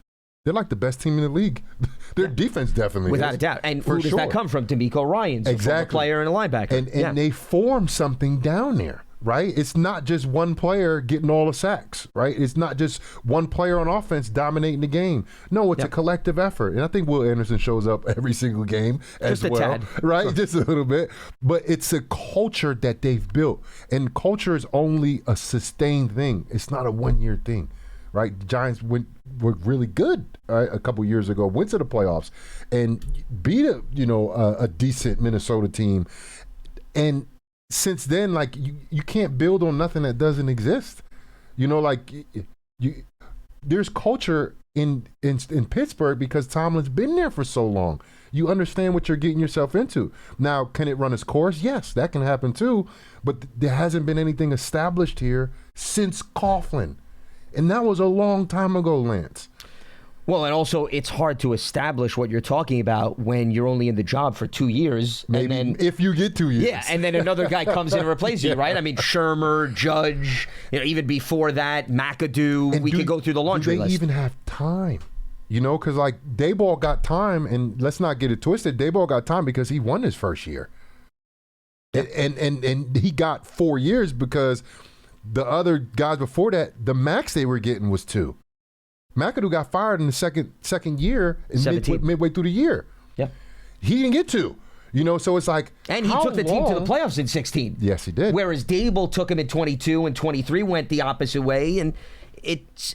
They're like the best team in the league. Their defense definitely without is. a doubt. And who does that come from? D'Amico Ryans, a former player and a linebacker. And they form something down there, right? It's not just one player getting all the sacks, right? It's not just one player on offense dominating the game. No, it's a collective effort. And I think Will Anderson shows up every single game as well, tad. Right? Just a little bit. But it's a culture that they've built. And culture is only a sustained thing. It's not a one-year thing. Right, the Giants were really good a couple years ago. Went to the playoffs and beat a decent Minnesota team. And since then, like you can't build on nothing that doesn't exist. There's culture in Pittsburgh because Tomlin's been there for so long. You understand what you're getting yourself into. Now, can it run its course? Yes, that can happen too. But there hasn't been anything established here since Coughlin. And that was a long time ago, Lance. Well, and also it's hard to establish what you're talking about when you're only in the job for 2 years. Maybe and then, if you get 2 years. Yeah, and then another guy comes in and replaces you, right? I mean, Shermer, Judge, even before that, McAdoo. And we could go through the laundry do they list. even have time? You know, because like Dayball got time, and let's not get it twisted. Dayball got time because he won his first year. And he got 4 years because the other guys before that, the max they were getting was 2. McAdoo got fired in the second year, midway through the year. Yeah, he didn't get 2. You know, so it's like, and he took the team to the playoffs in 16. Yes, he did. Whereas Dayball took him in 22, and 23 went the opposite way. And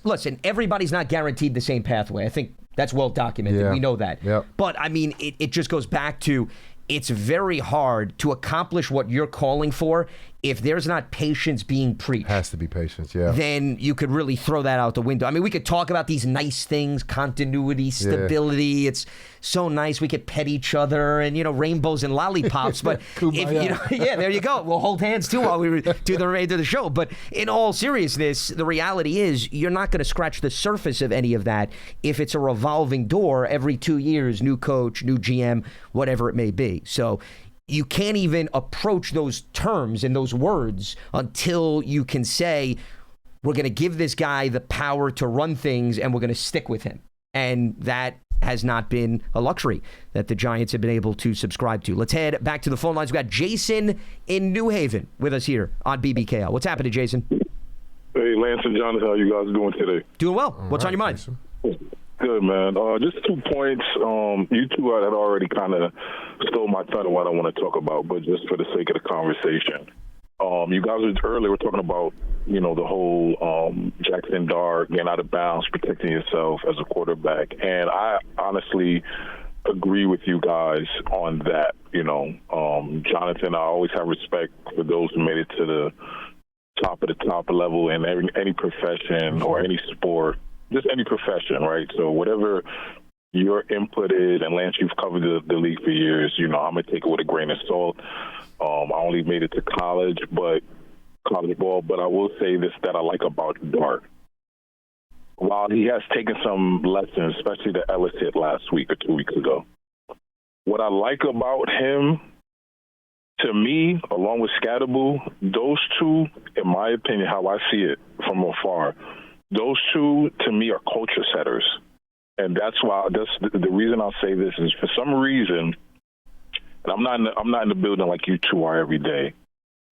listen, everybody's not guaranteed the same pathway. I think that's well documented. Yeah. We know that. Yep. But I mean, it just goes back to, it's very hard to accomplish what you're calling for if there's not patience being preached. Has to be patience, yeah. Then you could really throw that out the window. I mean, we could talk about these nice things, continuity, stability. Yeah. It's so nice. We could pet each other and, rainbows and lollipops. But yeah, there you go. We'll hold hands too while we do the remainder of the show. But in all seriousness, the reality is you're not going to scratch the surface of any of that if it's a revolving door every 2 years, new coach, new GM, whatever it may be. So you can't even approach those terms and those words until you can say, we're going to give this guy the power to run things and we're going to stick with him. And that has not been a luxury that the Giants have been able to subscribe to. Let's head back to the phone lines. We've got Jason in New Haven with us here on BBKL. What's happening, Jason? Hey, Lance and Jonathan, how you guys doing today? Doing well. What's on your mind? Jason. Good, man. Just 2 points. You two had already kind of stole my thunder what I want to talk about, but just for the sake of the conversation. You guys earlier were talking about, the whole Jaxson Dart, getting out of bounds, protecting yourself as a quarterback. And I honestly agree with you guys on that. Jonathan, I always have respect for those who made it to the top of the top level in any profession or any sport. Just any profession, right? So whatever your input is, and Lance, you've covered the league for years, I'm going to take it with a grain of salt. I only made it to college ball, but I will say this that I like about Dart. While he has taken some lessons, especially the Ellis hit last week or 2 weeks ago, what I like about him, to me, along with Scatterboo, those two, in my opinion, how I see it from afar, those two, to me, are culture setters. And that's why the reason I'll say this is for some reason, and I'm not in the building like you two are every day,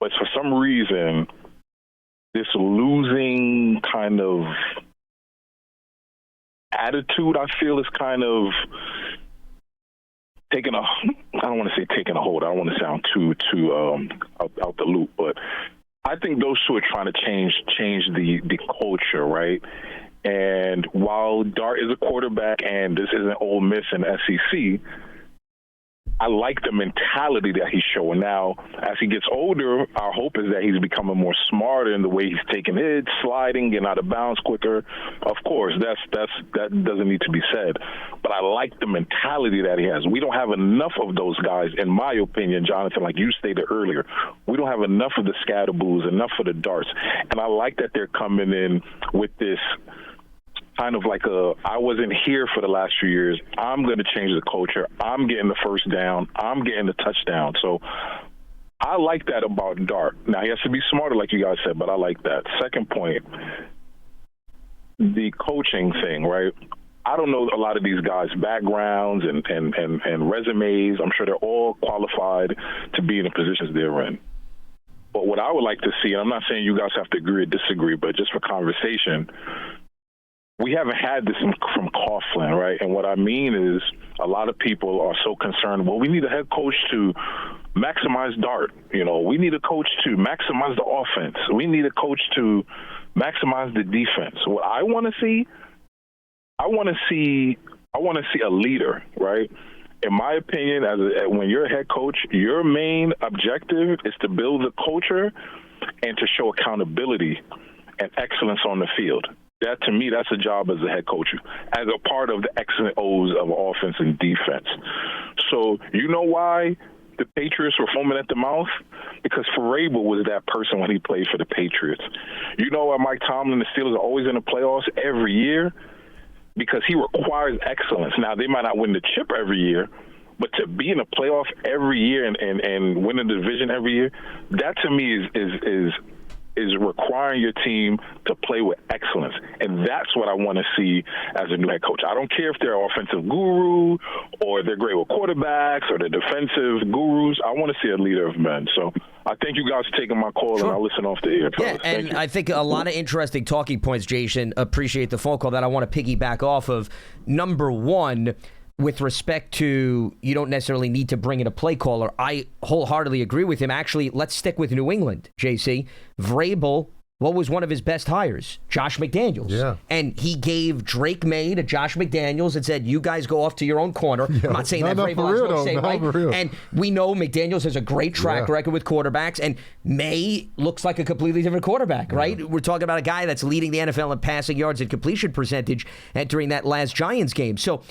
but for some reason, this losing kind of attitude, I feel, is kind of I don't want to say taking a hold. I don't want to sound too out the loop, but I think those two are trying to change the culture, right? And while Dart is a quarterback and this isn't Ole Miss and SEC, I like the mentality that he's showing. Now, as he gets older, our hope is that he's becoming more smarter in the way he's taking hits, sliding, getting out of bounds quicker. Of course, that doesn't need to be said. But I like the mentality that he has. We don't have enough of those guys, in my opinion, Jonathan, like you stated earlier. We don't have enough of the Scatterboos, enough of the Darts. And I like that they're coming in with this kind of like I wasn't here for the last few years. I'm going to change the culture. I'm getting the first down. I'm getting the touchdown. So I like that about Dart. Now, he has to be smarter, like you guys said, but I like that. Second point, the coaching thing, right? I don't know a lot of these guys' backgrounds and resumes. I'm sure they're all qualified to be in the positions they're in. But what I would like to see, and I'm not saying you guys have to agree or disagree, but just for conversation, we haven't had this from Coughlin, right? And what I mean is a lot of people are so concerned, well, we need a head coach to maximize Dart. We need a coach to maximize the offense. We need a coach to maximize the defense. What I want to see, I want to see a leader, right? In my opinion, when you're a head coach, your main objective is to build the culture and to show accountability and excellence on the field. That, to me, that's a job as a head coach, as a part of the X and O's of offense and defense. So you know why the Patriots were foaming at the mouth? Because Vrabel was that person when he played for the Patriots. You know why Mike Tomlin and the Steelers are always in the playoffs every year? because he requires excellence. Now, they might not win the chip every year, but to be in a playoff every year and win a division every year, that to me is requiring your team to play with excellence. And that's what I want to see as a new head coach. I don't care if they're an offensive guru or they're great with quarterbacks or they're defensive gurus. I want to see a leader of men. So I thank you guys for taking my call, and I'll listen off the air. Yeah, and I think a lot of interesting talking points, Jason. Appreciate the phone call that I want to piggyback off of. Number one, with respect to you don't necessarily need to bring in a play caller, I wholeheartedly agree with him. Actually, let's stick with New England, JC. Vrabel, what was one of his best hires? Josh McDaniels. Yeah. And he gave Drake May to Josh McDaniels and said, you guys go off to your own corner. Yeah. I'm not saying that Vrabel has no say, right? And we know McDaniels has a great track record with quarterbacks, and May looks like a completely different quarterback, right? We're talking about a guy that's leading the NFL in passing yards and completion percentage entering that last Giants game. So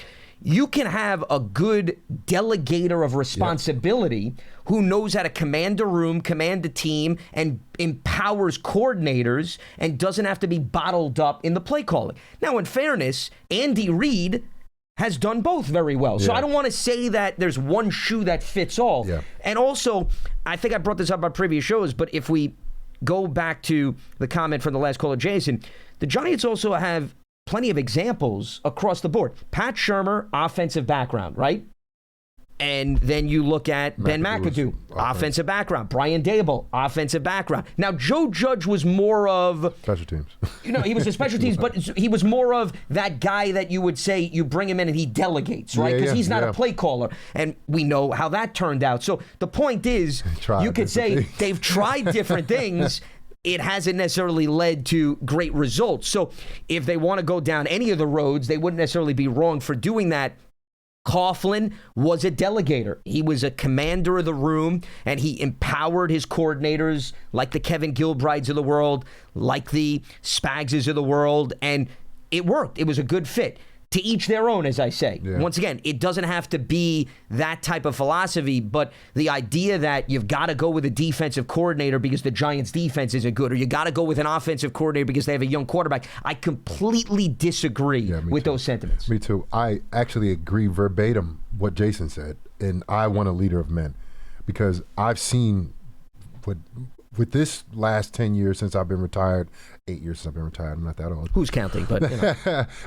you can have a good delegator of responsibility who knows how to command a room, command a team, and empowers coordinators and doesn't have to be bottled up in the play calling. Now, in fairness, Andy Reid has done both very well. So I don't want to say that there's one shoe that fits all. Yeah. And also, I think I brought this up on previous shows, but if we go back to the comment from the last caller, Jason, the Giants also have plenty of examples across the board. Pat Shurmur, offensive background, right? And then you look at Ben McAdoo, offensive background. Brian Dable, offensive background. Now, Joe Judge was more of special teams. He was a special teams, but he was more of that guy that you would say you bring him in and he delegates, right? Because he's not a play caller. And we know how that turned out. So the point is, you could say they've tried different things. It hasn't necessarily led to great results. So if they want to go down any of the roads, they wouldn't necessarily be wrong for doing that. Coughlin was a delegator. He was a commander of the room, and he empowered his coordinators like the Kevin Gilbrides of the world, like the Spagses of the world, and it worked. It was a good fit. To each their own, as I say. Yeah. Once again, it doesn't have to be that type of philosophy, but the idea that you've got to go with a defensive coordinator because the Giants' defense isn't good, or you got to go with an offensive coordinator because they have a young quarterback, I completely disagree with those sentiments. Me too. I actually agree verbatim what Jason said, and I want a leader of men because I've seen with this last 10 years since I've been retired, 8 years since I've been retired, I'm not that old. Who's counting? But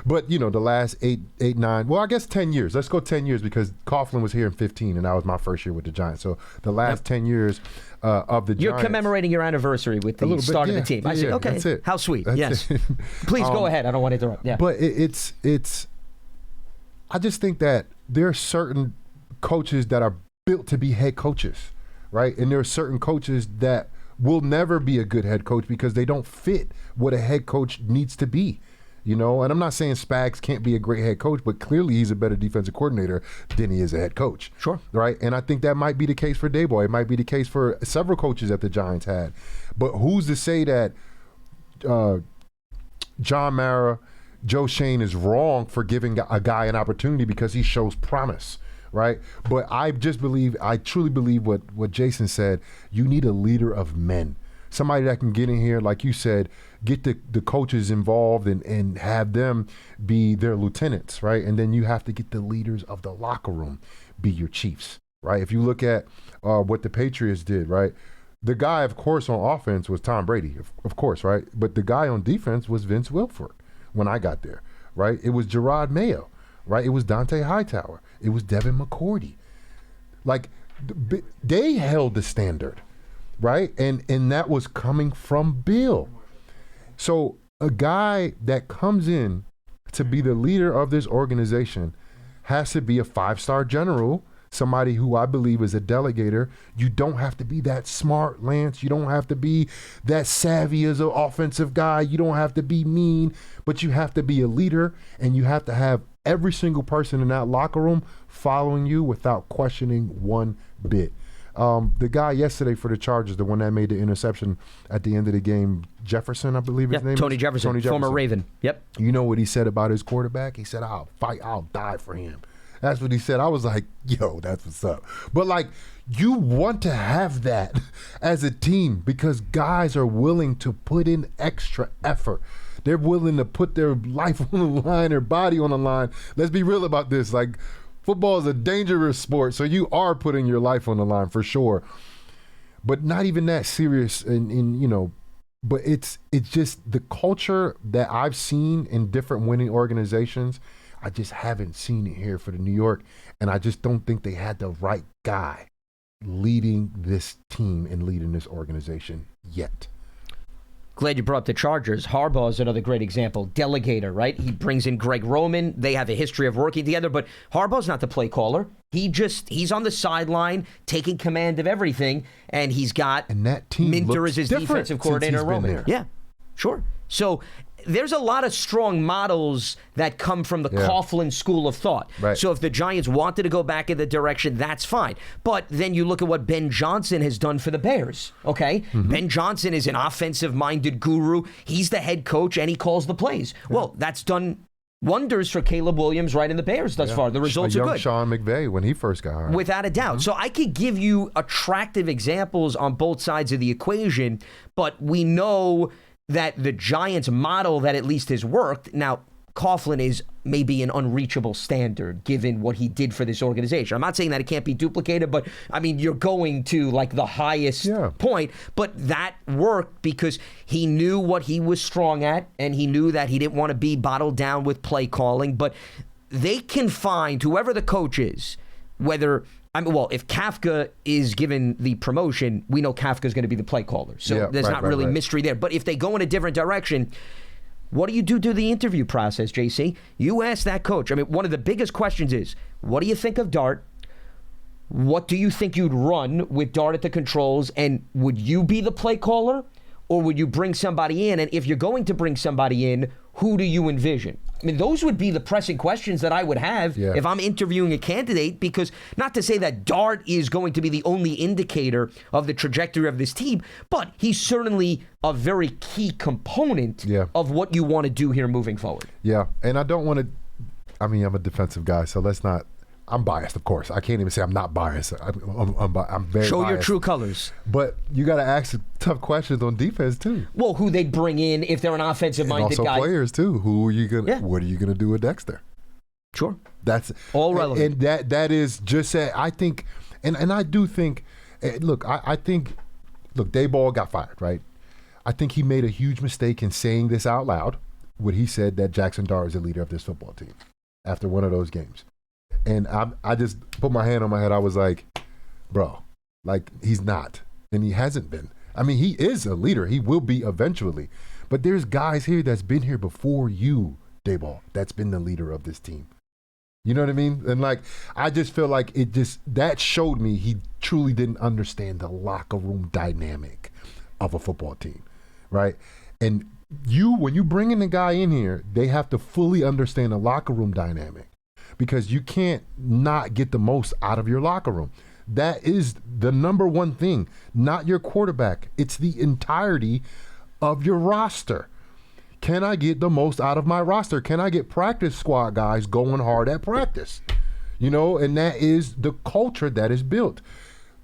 but the last 8, 9, well, I guess 10 years. Let's go 10 years because Coughlin was here in 15, and that was my first year with the Giants. So the last 10 years of the Giants. You're commemorating your anniversary with the start of the team. I see. Okay, that's it. How sweet. That's yes. it. Please go ahead. I don't want to interrupt. Yeah. But it's. I just think that there are certain coaches that are built to be head coaches, right? And there are certain coaches that will never be a good head coach because they don't fit what a head coach needs to be, And I'm not saying Spags can't be a great head coach, but clearly he's a better defensive coordinator than he is a head coach. Sure. Right? And I think that might be the case for Daboll. It might be the case for several coaches that the Giants had. But who's to say that John Mara, Joe Shane is wrong for giving a guy an opportunity because he shows promise? Right? But I truly believe what Jason said. You need a leader of men. Somebody that can get in here, like you said, get the coaches involved and have them be their lieutenants, right? And then you have to get the leaders of the locker room be your chiefs, right? If you look at what the Patriots did, right? The guy, of course, on offense was Tom Brady, of course, right? But the guy on defense was Vince Wilfork when I got there, right? It was Gerard Mayo, right? It was Dante Hightower. It was Devin McCourty. Like, they held the standard, right? And that was coming from Bill. So a guy that comes in to be the leader of this organization has to be a 5-star general, somebody who I believe is a delegator. You don't have to be that smart, Lance. You don't have to be that savvy as an offensive guy. You don't have to be mean, but you have to be a leader, and you have to have every single person in that locker room following you without questioning one bit. The guy yesterday for the Chargers, the one that made the interception at the end of the game, Jefferson, I believe his name Tony is? Jefferson, Tony Jefferson, former Raven. Yep. You know what he said about his quarterback? He said, I'll fight, I'll die for him. That's what he said. I was like, yo, that's what's up. But like, you want to have that as a team because guys are willing to put in extra effort. They're willing to put their life on the line, their body on the line. Let's be real about this. Like, football is a dangerous sport, so you are putting your life on the line for sure. But not even that serious, but it's just the culture that I've seen in different winning organizations. I just haven't seen it here for the New York, and I just don't think they had the right guy leading this team and leading this organization yet. Glad you brought up the Chargers. Harbaugh is another great example. Delegator, right? He brings in Greg Roman. They have a history of working together, but Harbaugh's not the play caller. He's on the sideline taking command of everything, and he's got and that team Minter as his defensive coordinator, Roman. Yeah, sure. So there's a lot of strong models that come from the Coughlin school of thought. Right. So if the Giants wanted to go back in the direction, that's fine. But then you look at what Ben Johnson has done for the Bears, okay? Mm-hmm. Ben Johnson is an offensive-minded guru. He's the head coach, and he calls the plays. Yeah. Well, that's done wonders for Caleb Williams right in the Bears thus far. The results are good. Sean McVay when he first got hired. Without a doubt. Mm-hmm. So I could give you attractive examples on both sides of the equation, but we know that the Giants model that at least has worked. Now, Coughlin is maybe an unreachable standard given what he did for this organization. I'm not saying that it can't be duplicated, but I mean, you're going to like the highest point. But that worked because he knew what he was strong at, and he knew that he didn't want to be bottled down with play calling. But they can find whoever the coach is, whether if Kafka is given the promotion, we know Kafka is going to be the play caller. So there's not really mystery there. But if they go in a different direction, what do you do to the interview process, JC? You ask that coach. I mean, one of the biggest questions is, what do you think of Dart? What do you think you'd run with Dart at the controls? And would you be the play caller? Or would you bring somebody in? And if you're going to bring somebody in, who do you envision? I mean, those would be the pressing questions that I would have if I'm interviewing a candidate, because not to say that Dart is going to be the only indicator of the trajectory of this team, but he's certainly a very key component of what you want to do here moving forward. Yeah, and I don't want to, I'm a defensive guy, so let's not, I'm biased, of course. I can't even say I'm not biased. I'm very Show biased. your true colors. But you got to ask tough questions on defense too. Well, who they bring in if they're an offensive-minded guy. guy. Also players too. Who are you gonna? What are you gonna do with Dexter? Sure. That's all relevant. And that is just I think, and I do think. Look, I think. Look, Dayball got fired, right? I think he made a huge mistake in saying this out loud. What he said that Jaxson Dart is the leader of this football team after one of those games. And I just put my hand on my head. I was like, bro, like, he's not. And he hasn't been. I mean, he is a leader. He will be eventually. But there's guys here that's been here before you, Dayball, that's been the leader of this team. You know what I mean? And, like, I just feel like that showed me he truly didn't understand the locker room dynamic of a football team, right? And when you bring in a guy in here, they have to fully understand the locker room dynamic. Because you can't not get the most out of your locker room. That is the number one thing, not your quarterback. It's the entirety of your roster. Can I get the most out of my roster? Can I get practice squad guys going hard at practice? And that is the culture that is built.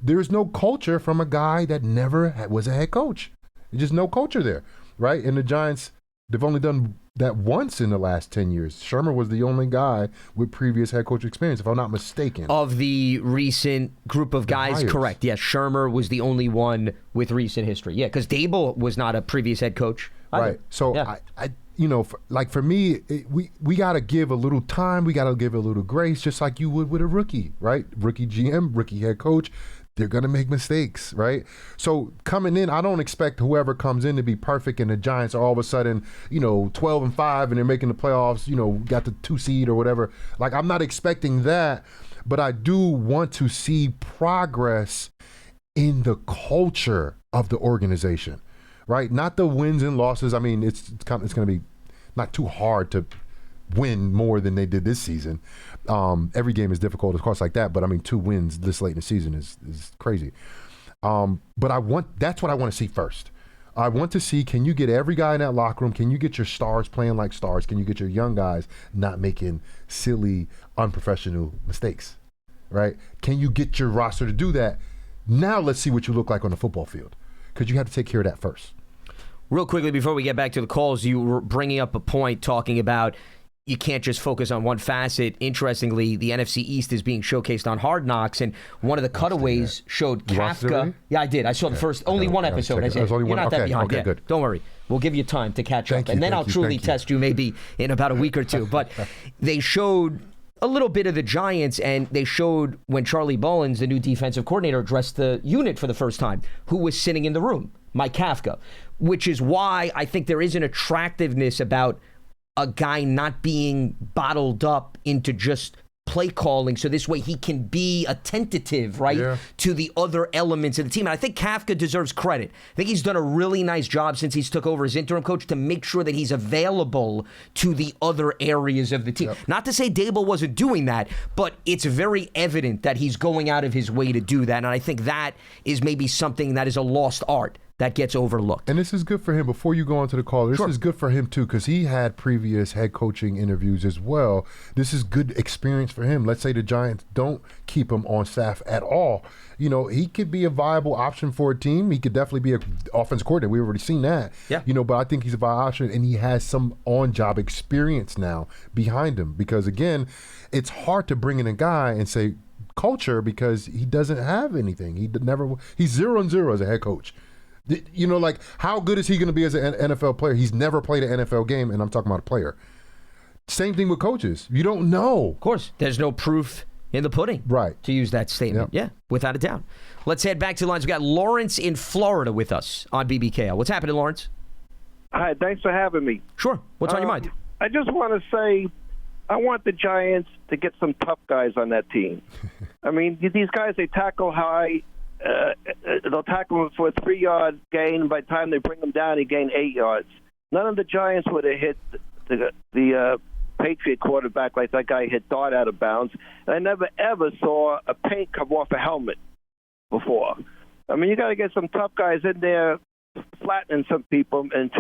There's no culture from a guy that never was a head coach. There's just no culture there, right? And the Giants, they've only done that once in the last 10 years. Shermer was the only guy with previous head coach experience, if I'm not mistaken. Of the recent group of guys, correct. Yes, Shermer was the only one with recent history. Yeah, because Dable was not a previous head coach either. Right. So, for me, we got to give a little time. We got to give a little grace, just like you would with a rookie, right? Rookie GM, rookie head coach. They're going to make mistakes, right? So coming in, I don't expect whoever comes in to be perfect, and the Giants are all of a sudden, 12-5 and they're making the playoffs, got the 2 seed or whatever. Like, I'm not expecting that, but I do want to see progress in the culture of the organization, right? Not the wins and losses. I mean, it's going to be not too hard to win more than they did this season. Every game is difficult, of course, like that. But I mean, 2 wins this late in the season is crazy. But that's what I want to see first. I want to see, can you get every guy in that locker room? Can you get your stars playing like stars? Can you get your young guys not making silly, unprofessional mistakes, right? Can you get your roster to do that? Now let's see what you look like on the football field, because you have to take care of that first. Real quickly, before we get back to the calls, you were bringing up a point talking about you can't just focus on one facet. Interestingly, the NFC East is being showcased on Hard Knocks, and one of the cutaways showed Kafka. Yeah, I did. I saw the first, only one episode. You're not that behind. Okay, good. Don't worry. We'll give you time to catch up, and then I'll truly test you maybe in about a week or two. But they showed a little bit of the Giants, and they showed when Charlie Bowens, the new defensive coordinator, addressed the unit for the first time, who was sitting in the room, Mike Kafka, which is why I think there is an attractiveness about a guy not being bottled up into just play calling, so this way he can be attentive, right, to the other elements of the team. And I think Kafka deserves credit. I think he's done a really nice job since he's took over as interim coach to make sure that he's available to the other areas of the team. Not to say Dable wasn't doing that, but it's very evident that he's going out of his way to do that. And I think that is maybe something that is a lost art that gets overlooked. And this is good for him. Before you go on to the call, this is good for him too, because he had previous head coaching interviews as well. This is good experience for him. Let's say the Giants don't keep him on staff at all. You know, he could be a viable option for a team. He could definitely be an offensive coordinator. We've already seen that. Yeah. You know, but I think he's a viable option, and he has some on-job experience now behind him. Because again, it's hard to bring in a guy and say culture because he doesn't have anything. He's 0-0 as a head coach. You know, like, how good is he going to be as an NFL player? He's never played an NFL game, and I'm talking about a player. Same thing with coaches. You don't know. Of course. There's no proof in the pudding. Right. To use that statement. Yeah, without a doubt. Let's head back to the lines. We've got Lawrence in Florida with us on BBKL. What's happening, Lawrence? Hi, thanks for having me. Sure. What's on your mind? I just want to say I want the Giants to get some tough guys on that team. I mean, these guys, they tackle high. They'll tackle him for a 3-yard gain. By the time they bring him down, he gained 8 yards. None of the Giants would have hit the Patriot quarterback like that guy hit Dart out of bounds. And I never, ever saw a paint come off a helmet before. I mean, you got to get some tough guys in there flattening some people and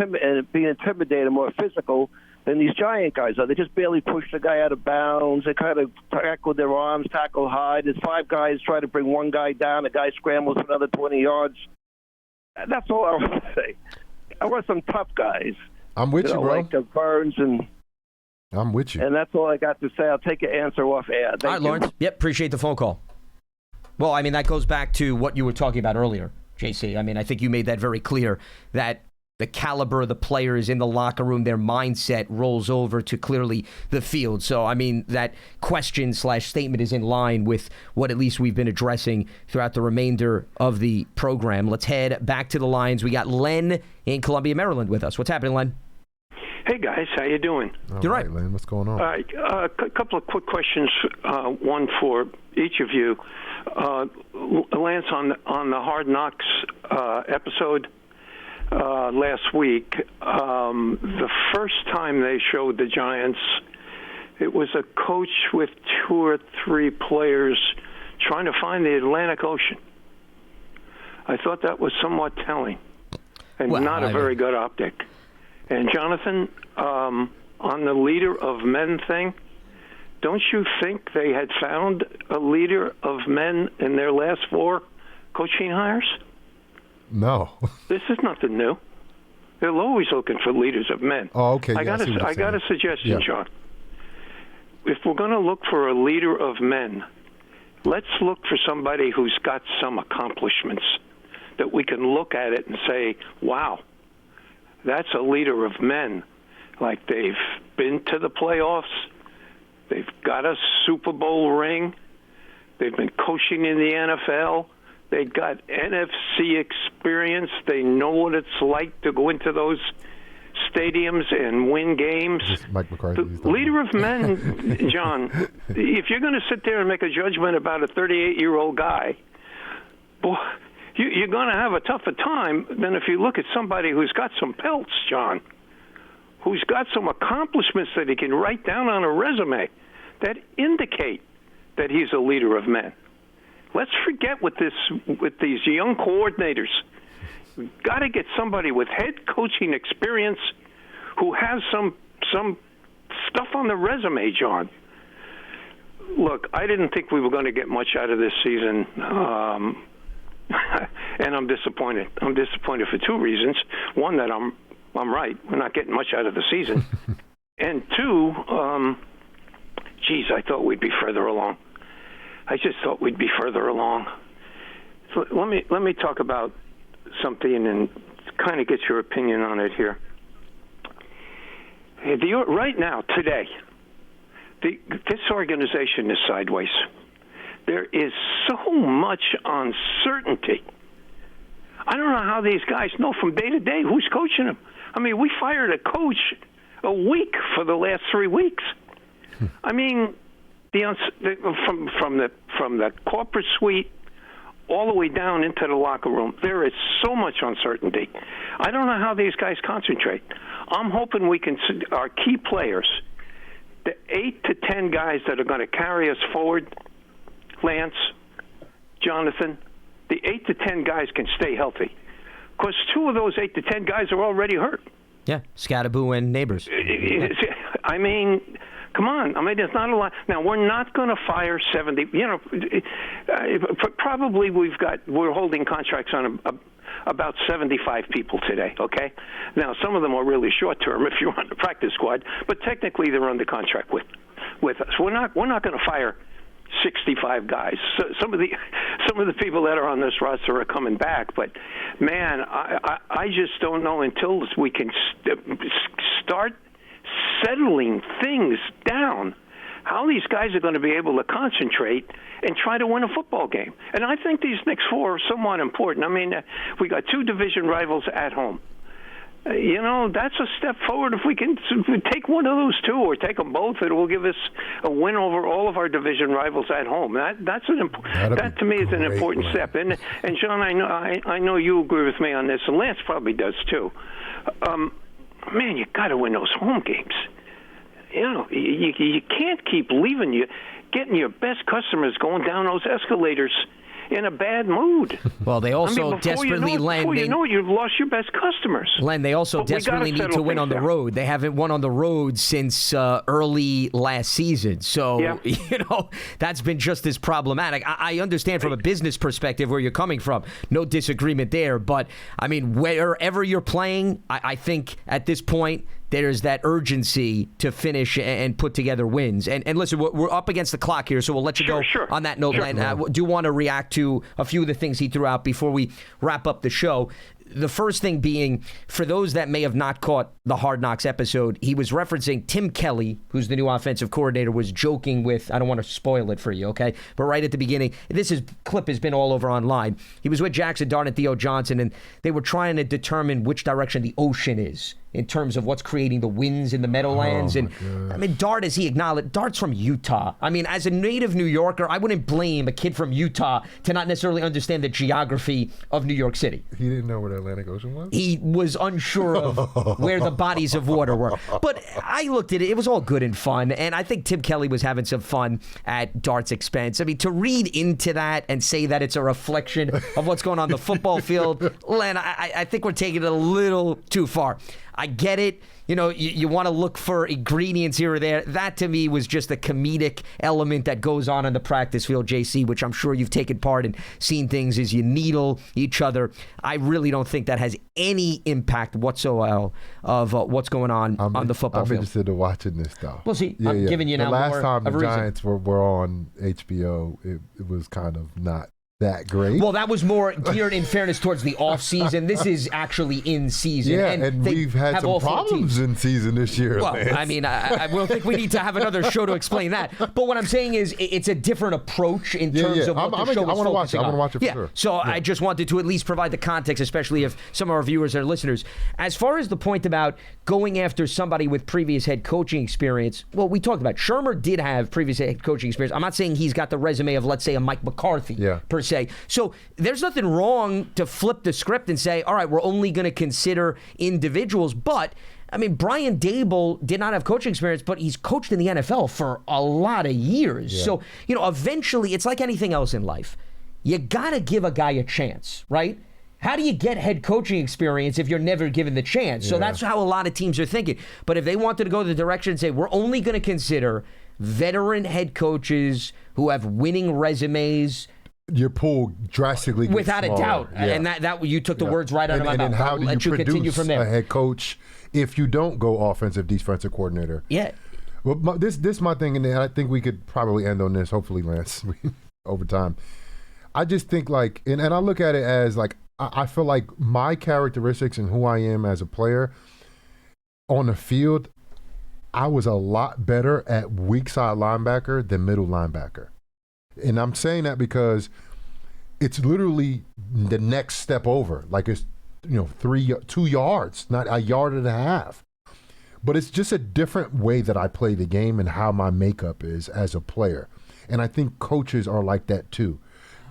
being intimidated, more physical than these Giant guys are. They just barely push the guy out of bounds. They kind of tackle their arms, tackle high. There's 5 guys try to bring one guy down. The guy scrambles for another 20 yards. That's all I want to say. I want some tough guys. I'm with you, bro. Like the Burns and... I'm with you. And that's all I got to say. I'll take your answer off air. All right, Lawrence. Yep, appreciate the phone call. Well, I mean, that goes back to what you were talking about earlier, JC. I mean, I think you made that very clear, that the caliber of the players in the locker room, their mindset rolls over to clearly the field. So, I mean, that question/statement is in line with what at least we've been addressing throughout the remainder of the program. Let's head back to the lines. We got Len in Columbia, Maryland with us. What's happening, Len? Hey, guys. How you doing? You're right, Len. What's going on? All right. A couple of quick questions, one for each of you. Lance, on the Hard Knocks episode last week, the first time they showed the Giants, it was a coach with 2 or 3 players trying to find the Atlantic Ocean. I thought that was somewhat telling and not a very good optic. And Jonathan, on the leader of men thing, don't you think they had found a leader of men in their last 4 coaching hires? No. This is nothing new. They're always looking for leaders of men. Oh, okay. I got a suggestion, John. If we're going to look for a leader of men, let's look for somebody who's got some accomplishments that we can look at it and say, wow, that's a leader of men. Like, they've been to the playoffs. They've got a Super Bowl ring. They've been coaching in the NFL. They got NFC experience. They know what it's like to go into those stadiums and win games. Mike McCarthy. The leader of men, John, if you're going to sit there and make a judgment about a 38-year-old guy, boy, you're going to have a tougher time than if you look at somebody who's got some pelts, John, who's got some accomplishments that he can write down on a resume that indicate that he's a leader of men. Let's forget with these young coordinators. We've got to get somebody with head coaching experience who has some stuff on the resume, John. Look, I didn't think we were going to get much out of this season. and I'm disappointed. I'm disappointed for two reasons. One, that I'm right. We're not getting much out of the season. And two, I thought we'd be further along. I just thought we'd be further along. So let me talk about something and kind of get your opinion on it here. Right now, today, this organization is sideways. There is so much uncertainty. I don't know how these guys know from day to day who's coaching them. I mean, we fired a coach a week for the last 3 weeks. I mean, from the corporate suite all the way down into the locker room, there is so much uncertainty. I don't know how these guys concentrate. I'm hoping we can, our key players, the 8 to 10 guys that are going to carry us forward, Lance, Jonathan, the 8 to 10 guys can stay healthy. Because 2 of those 8 to 10 guys are already hurt. Yeah, Scadaboo and Neighbors. I mean, come on. I mean, there's not a lot. Now, we're not going to fire 70. Probably we're holding contracts on about 75 people today, okay? Now, some of them are really short-term if you're on the practice squad, but technically they're under contract with us. We're not going to fire 65 guys. So some of the people that are on this roster are coming back, but man, I just don't know until we can start settling things down how these guys are going to be able to concentrate and try to win a football game. And I think these next 4 are somewhat important. I mean, we got 2 division rivals at home. That's a step forward. If we can take one of those 2 or take them both, it will give us a win over all of our division rivals at home. That to me is an important step. And John, I know you agree with me on this, and Lance probably does too. Man, you got to win those home games. You can't keep getting your best customers going down those escalators in a bad mood. Well, they also desperately, before you know it, you've lost your best customers. Len, they also desperately need to win on the road. They haven't won on the road since early last season. So, that's been just as problematic. I understand from a business perspective where you're coming from. No disagreement there. But, I mean, wherever you're playing, I think at this point, there's that urgency to finish and put together wins. And listen, we're up against the clock here, so we'll let you go on that note. Len, I do want to react to a few of the things he threw out before we wrap up the show. The first thing being, for those that may have not caught the Hard Knocks episode, he was referencing Tim Kelly, who's the new offensive coordinator, was joking with, I don't want to spoil it for you, okay? But right at the beginning, clip has been all over online. He was with Jaxson Dart and Theo Johnson, and they were trying to determine which direction the ocean is in terms of what's creating the winds in the Meadowlands. I mean, Dart, as he acknowledged, Dart's from Utah. I mean, as a native New Yorker, I wouldn't blame a kid from Utah to not necessarily understand the geography of New York City. He didn't know where the Atlantic Ocean was? He was unsure of where the bodies of water were. But I looked at it. It was all good and fun. And I think Tim Kelly was having some fun at Dart's expense. I mean, to read into that and say that it's a reflection of what's going on the football field, Len, I think we're taking it a little too far. I get it. You want to look for ingredients here or there. That, to me, was just a comedic element that goes on in the practice field, JC, which I'm sure you've taken part in, seen things as you needle each other. I really don't think that has any impact whatsoever of what's going on the football field. I'm interested in watching this, though. Well, see, I'm giving you now more of a reason. The last time the Giants were on HBO, it was kind of not that great. Well, that was more geared, in fairness, towards the off season. This is actually in season. Yeah, and we've had some problems in season this year. Well, Lance. I mean, I don't think we need to have another show to explain that. But what I'm saying is, it's a different approach in terms of what the show is focusing on. I want to watch it for sure. So I just wanted to at least provide the context, especially if some of our viewers are listeners. As far as the point about going after somebody with previous head coaching experience, well, we talked about Shermer did have previous head coaching experience. I'm not saying he's got the resume of, let's say, a Mike McCarthy per se. So there's nothing wrong to flip the script and say, all right, we're only going to consider individuals. But, I mean, Brian Daboll did not have coaching experience, but he's coached in the NFL for a lot of years. Yeah. So, eventually, it's like anything else in life. You got to give a guy a chance, right? How do you get head coaching experience if you're never given the chance? So that's how a lot of teams are thinking. But if they wanted to go the direction and say, we're only going to consider veteran head coaches who have winning resumes, your pool drastically gets without smaller. a doubt. Yeah. And that you took the words right out of my mouth. And how I'll do let you you continue produce from there. a head coach if you don't go offensive defensive coordinator? Yeah. Well, this my thing, and I think we could probably end on this. Hopefully, Lance, over time. I just think like, and I look at it as like, I feel like my characteristics and who I am as a player on the field, I was a lot better at weak side linebacker than middle linebacker. And I'm saying that because it's literally the next step over. Like it's, 2 yards, not a yard and a half. But it's just a different way that I play the game and how my makeup is as a player. And I think coaches are like that too.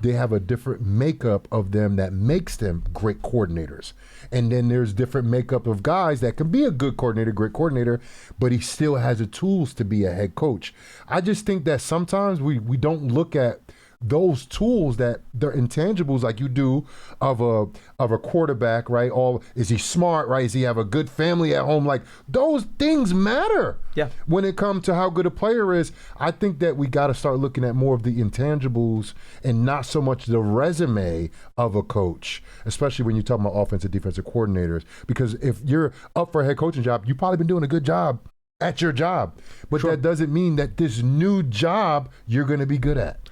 They have a different makeup of them that makes them great coordinators. And then there's different makeup of guys that can be a good coordinator, great coordinator, but he still has the tools to be a head coach. I just think that sometimes we don't look at those tools, that they're intangibles like you do of a quarterback, right? Or is he smart, right? Does he have a good family at home? Like those things matter. Yeah. When it comes to how good a player is, I think that we got to start looking at more of the intangibles and not so much the resume of a coach, especially when you're talking about offensive, defensive coordinators. Because if you're up for a head coaching job, you've probably been doing a good job at your job. But that doesn't mean that this new job you're going to be good at.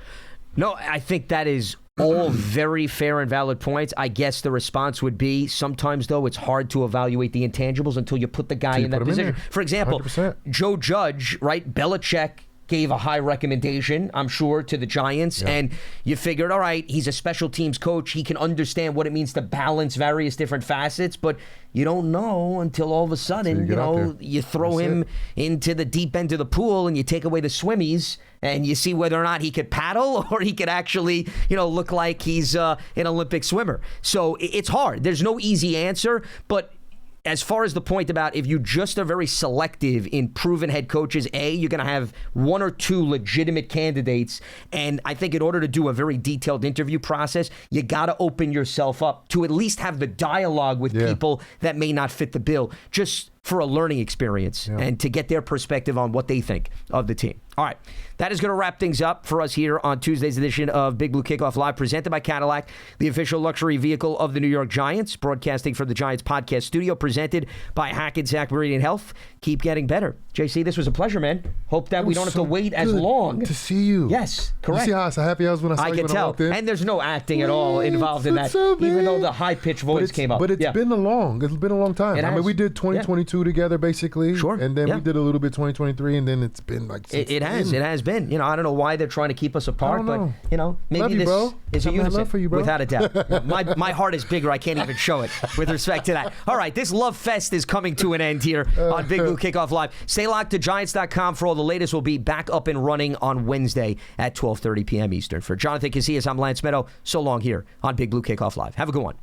No, I think that is all very fair and valid points. I guess the response would be sometimes, though, it's hard to evaluate the intangibles until you put the guy in that position. For example, 100%. Joe Judge, right? Belichick gave a high recommendation, I'm sure, to the Giants. Yeah. And you figured, all right, he's a special teams coach. He can understand what it means to balance various different facets. But you don't know until all of a sudden, you throw him into the deep end of the pool and you take away the swimmies and you see whether or not he could paddle or he could actually, look like he's an Olympic swimmer. So it's hard. There's no easy answer. But as far as the point about if you just are very selective in proven head coaches, you're going to have 1 or 2 legitimate candidates. And I think in order to do a very detailed interview process, you got to open yourself up to at least have the dialogue with people that may not fit the bill, just for a learning experience and to get their perspective on what they think of the team. All right, that is going to wrap things up for us here on Tuesday's edition of Big Blue Kickoff Live, presented by Cadillac, the official luxury vehicle of the New York Giants, broadcasting from the Giants podcast studio, presented by Hackensack Meridian Health. Keep getting better. JC, this was a pleasure, man. Hope that we don't have to wait as long to see you. Yes, correct. You see how happy I was when I saw you when I walked in? And there's no acting at all involved in that, even though the high-pitched voice came up. But it's been a long time. I mean, we did 2022 together, basically. Sure. And then we did a little bit 2023, and then it's been like it has been. I don't know why they're trying to keep us apart, but maybe love you, this bro. is a unison. Love for you, bro. Without a doubt. My heart is bigger. I can't even show it with respect to that. All right, this love fest is coming to an end here on Big Blue Kickoff Live. Stay locked to Giants.com for all the latest. We'll be back up and running on Wednesday at 12:30 p.m. Eastern. For Jonathan Casillas, I'm Lance Medow. So long here on Big Blue Kickoff Live. Have a good one.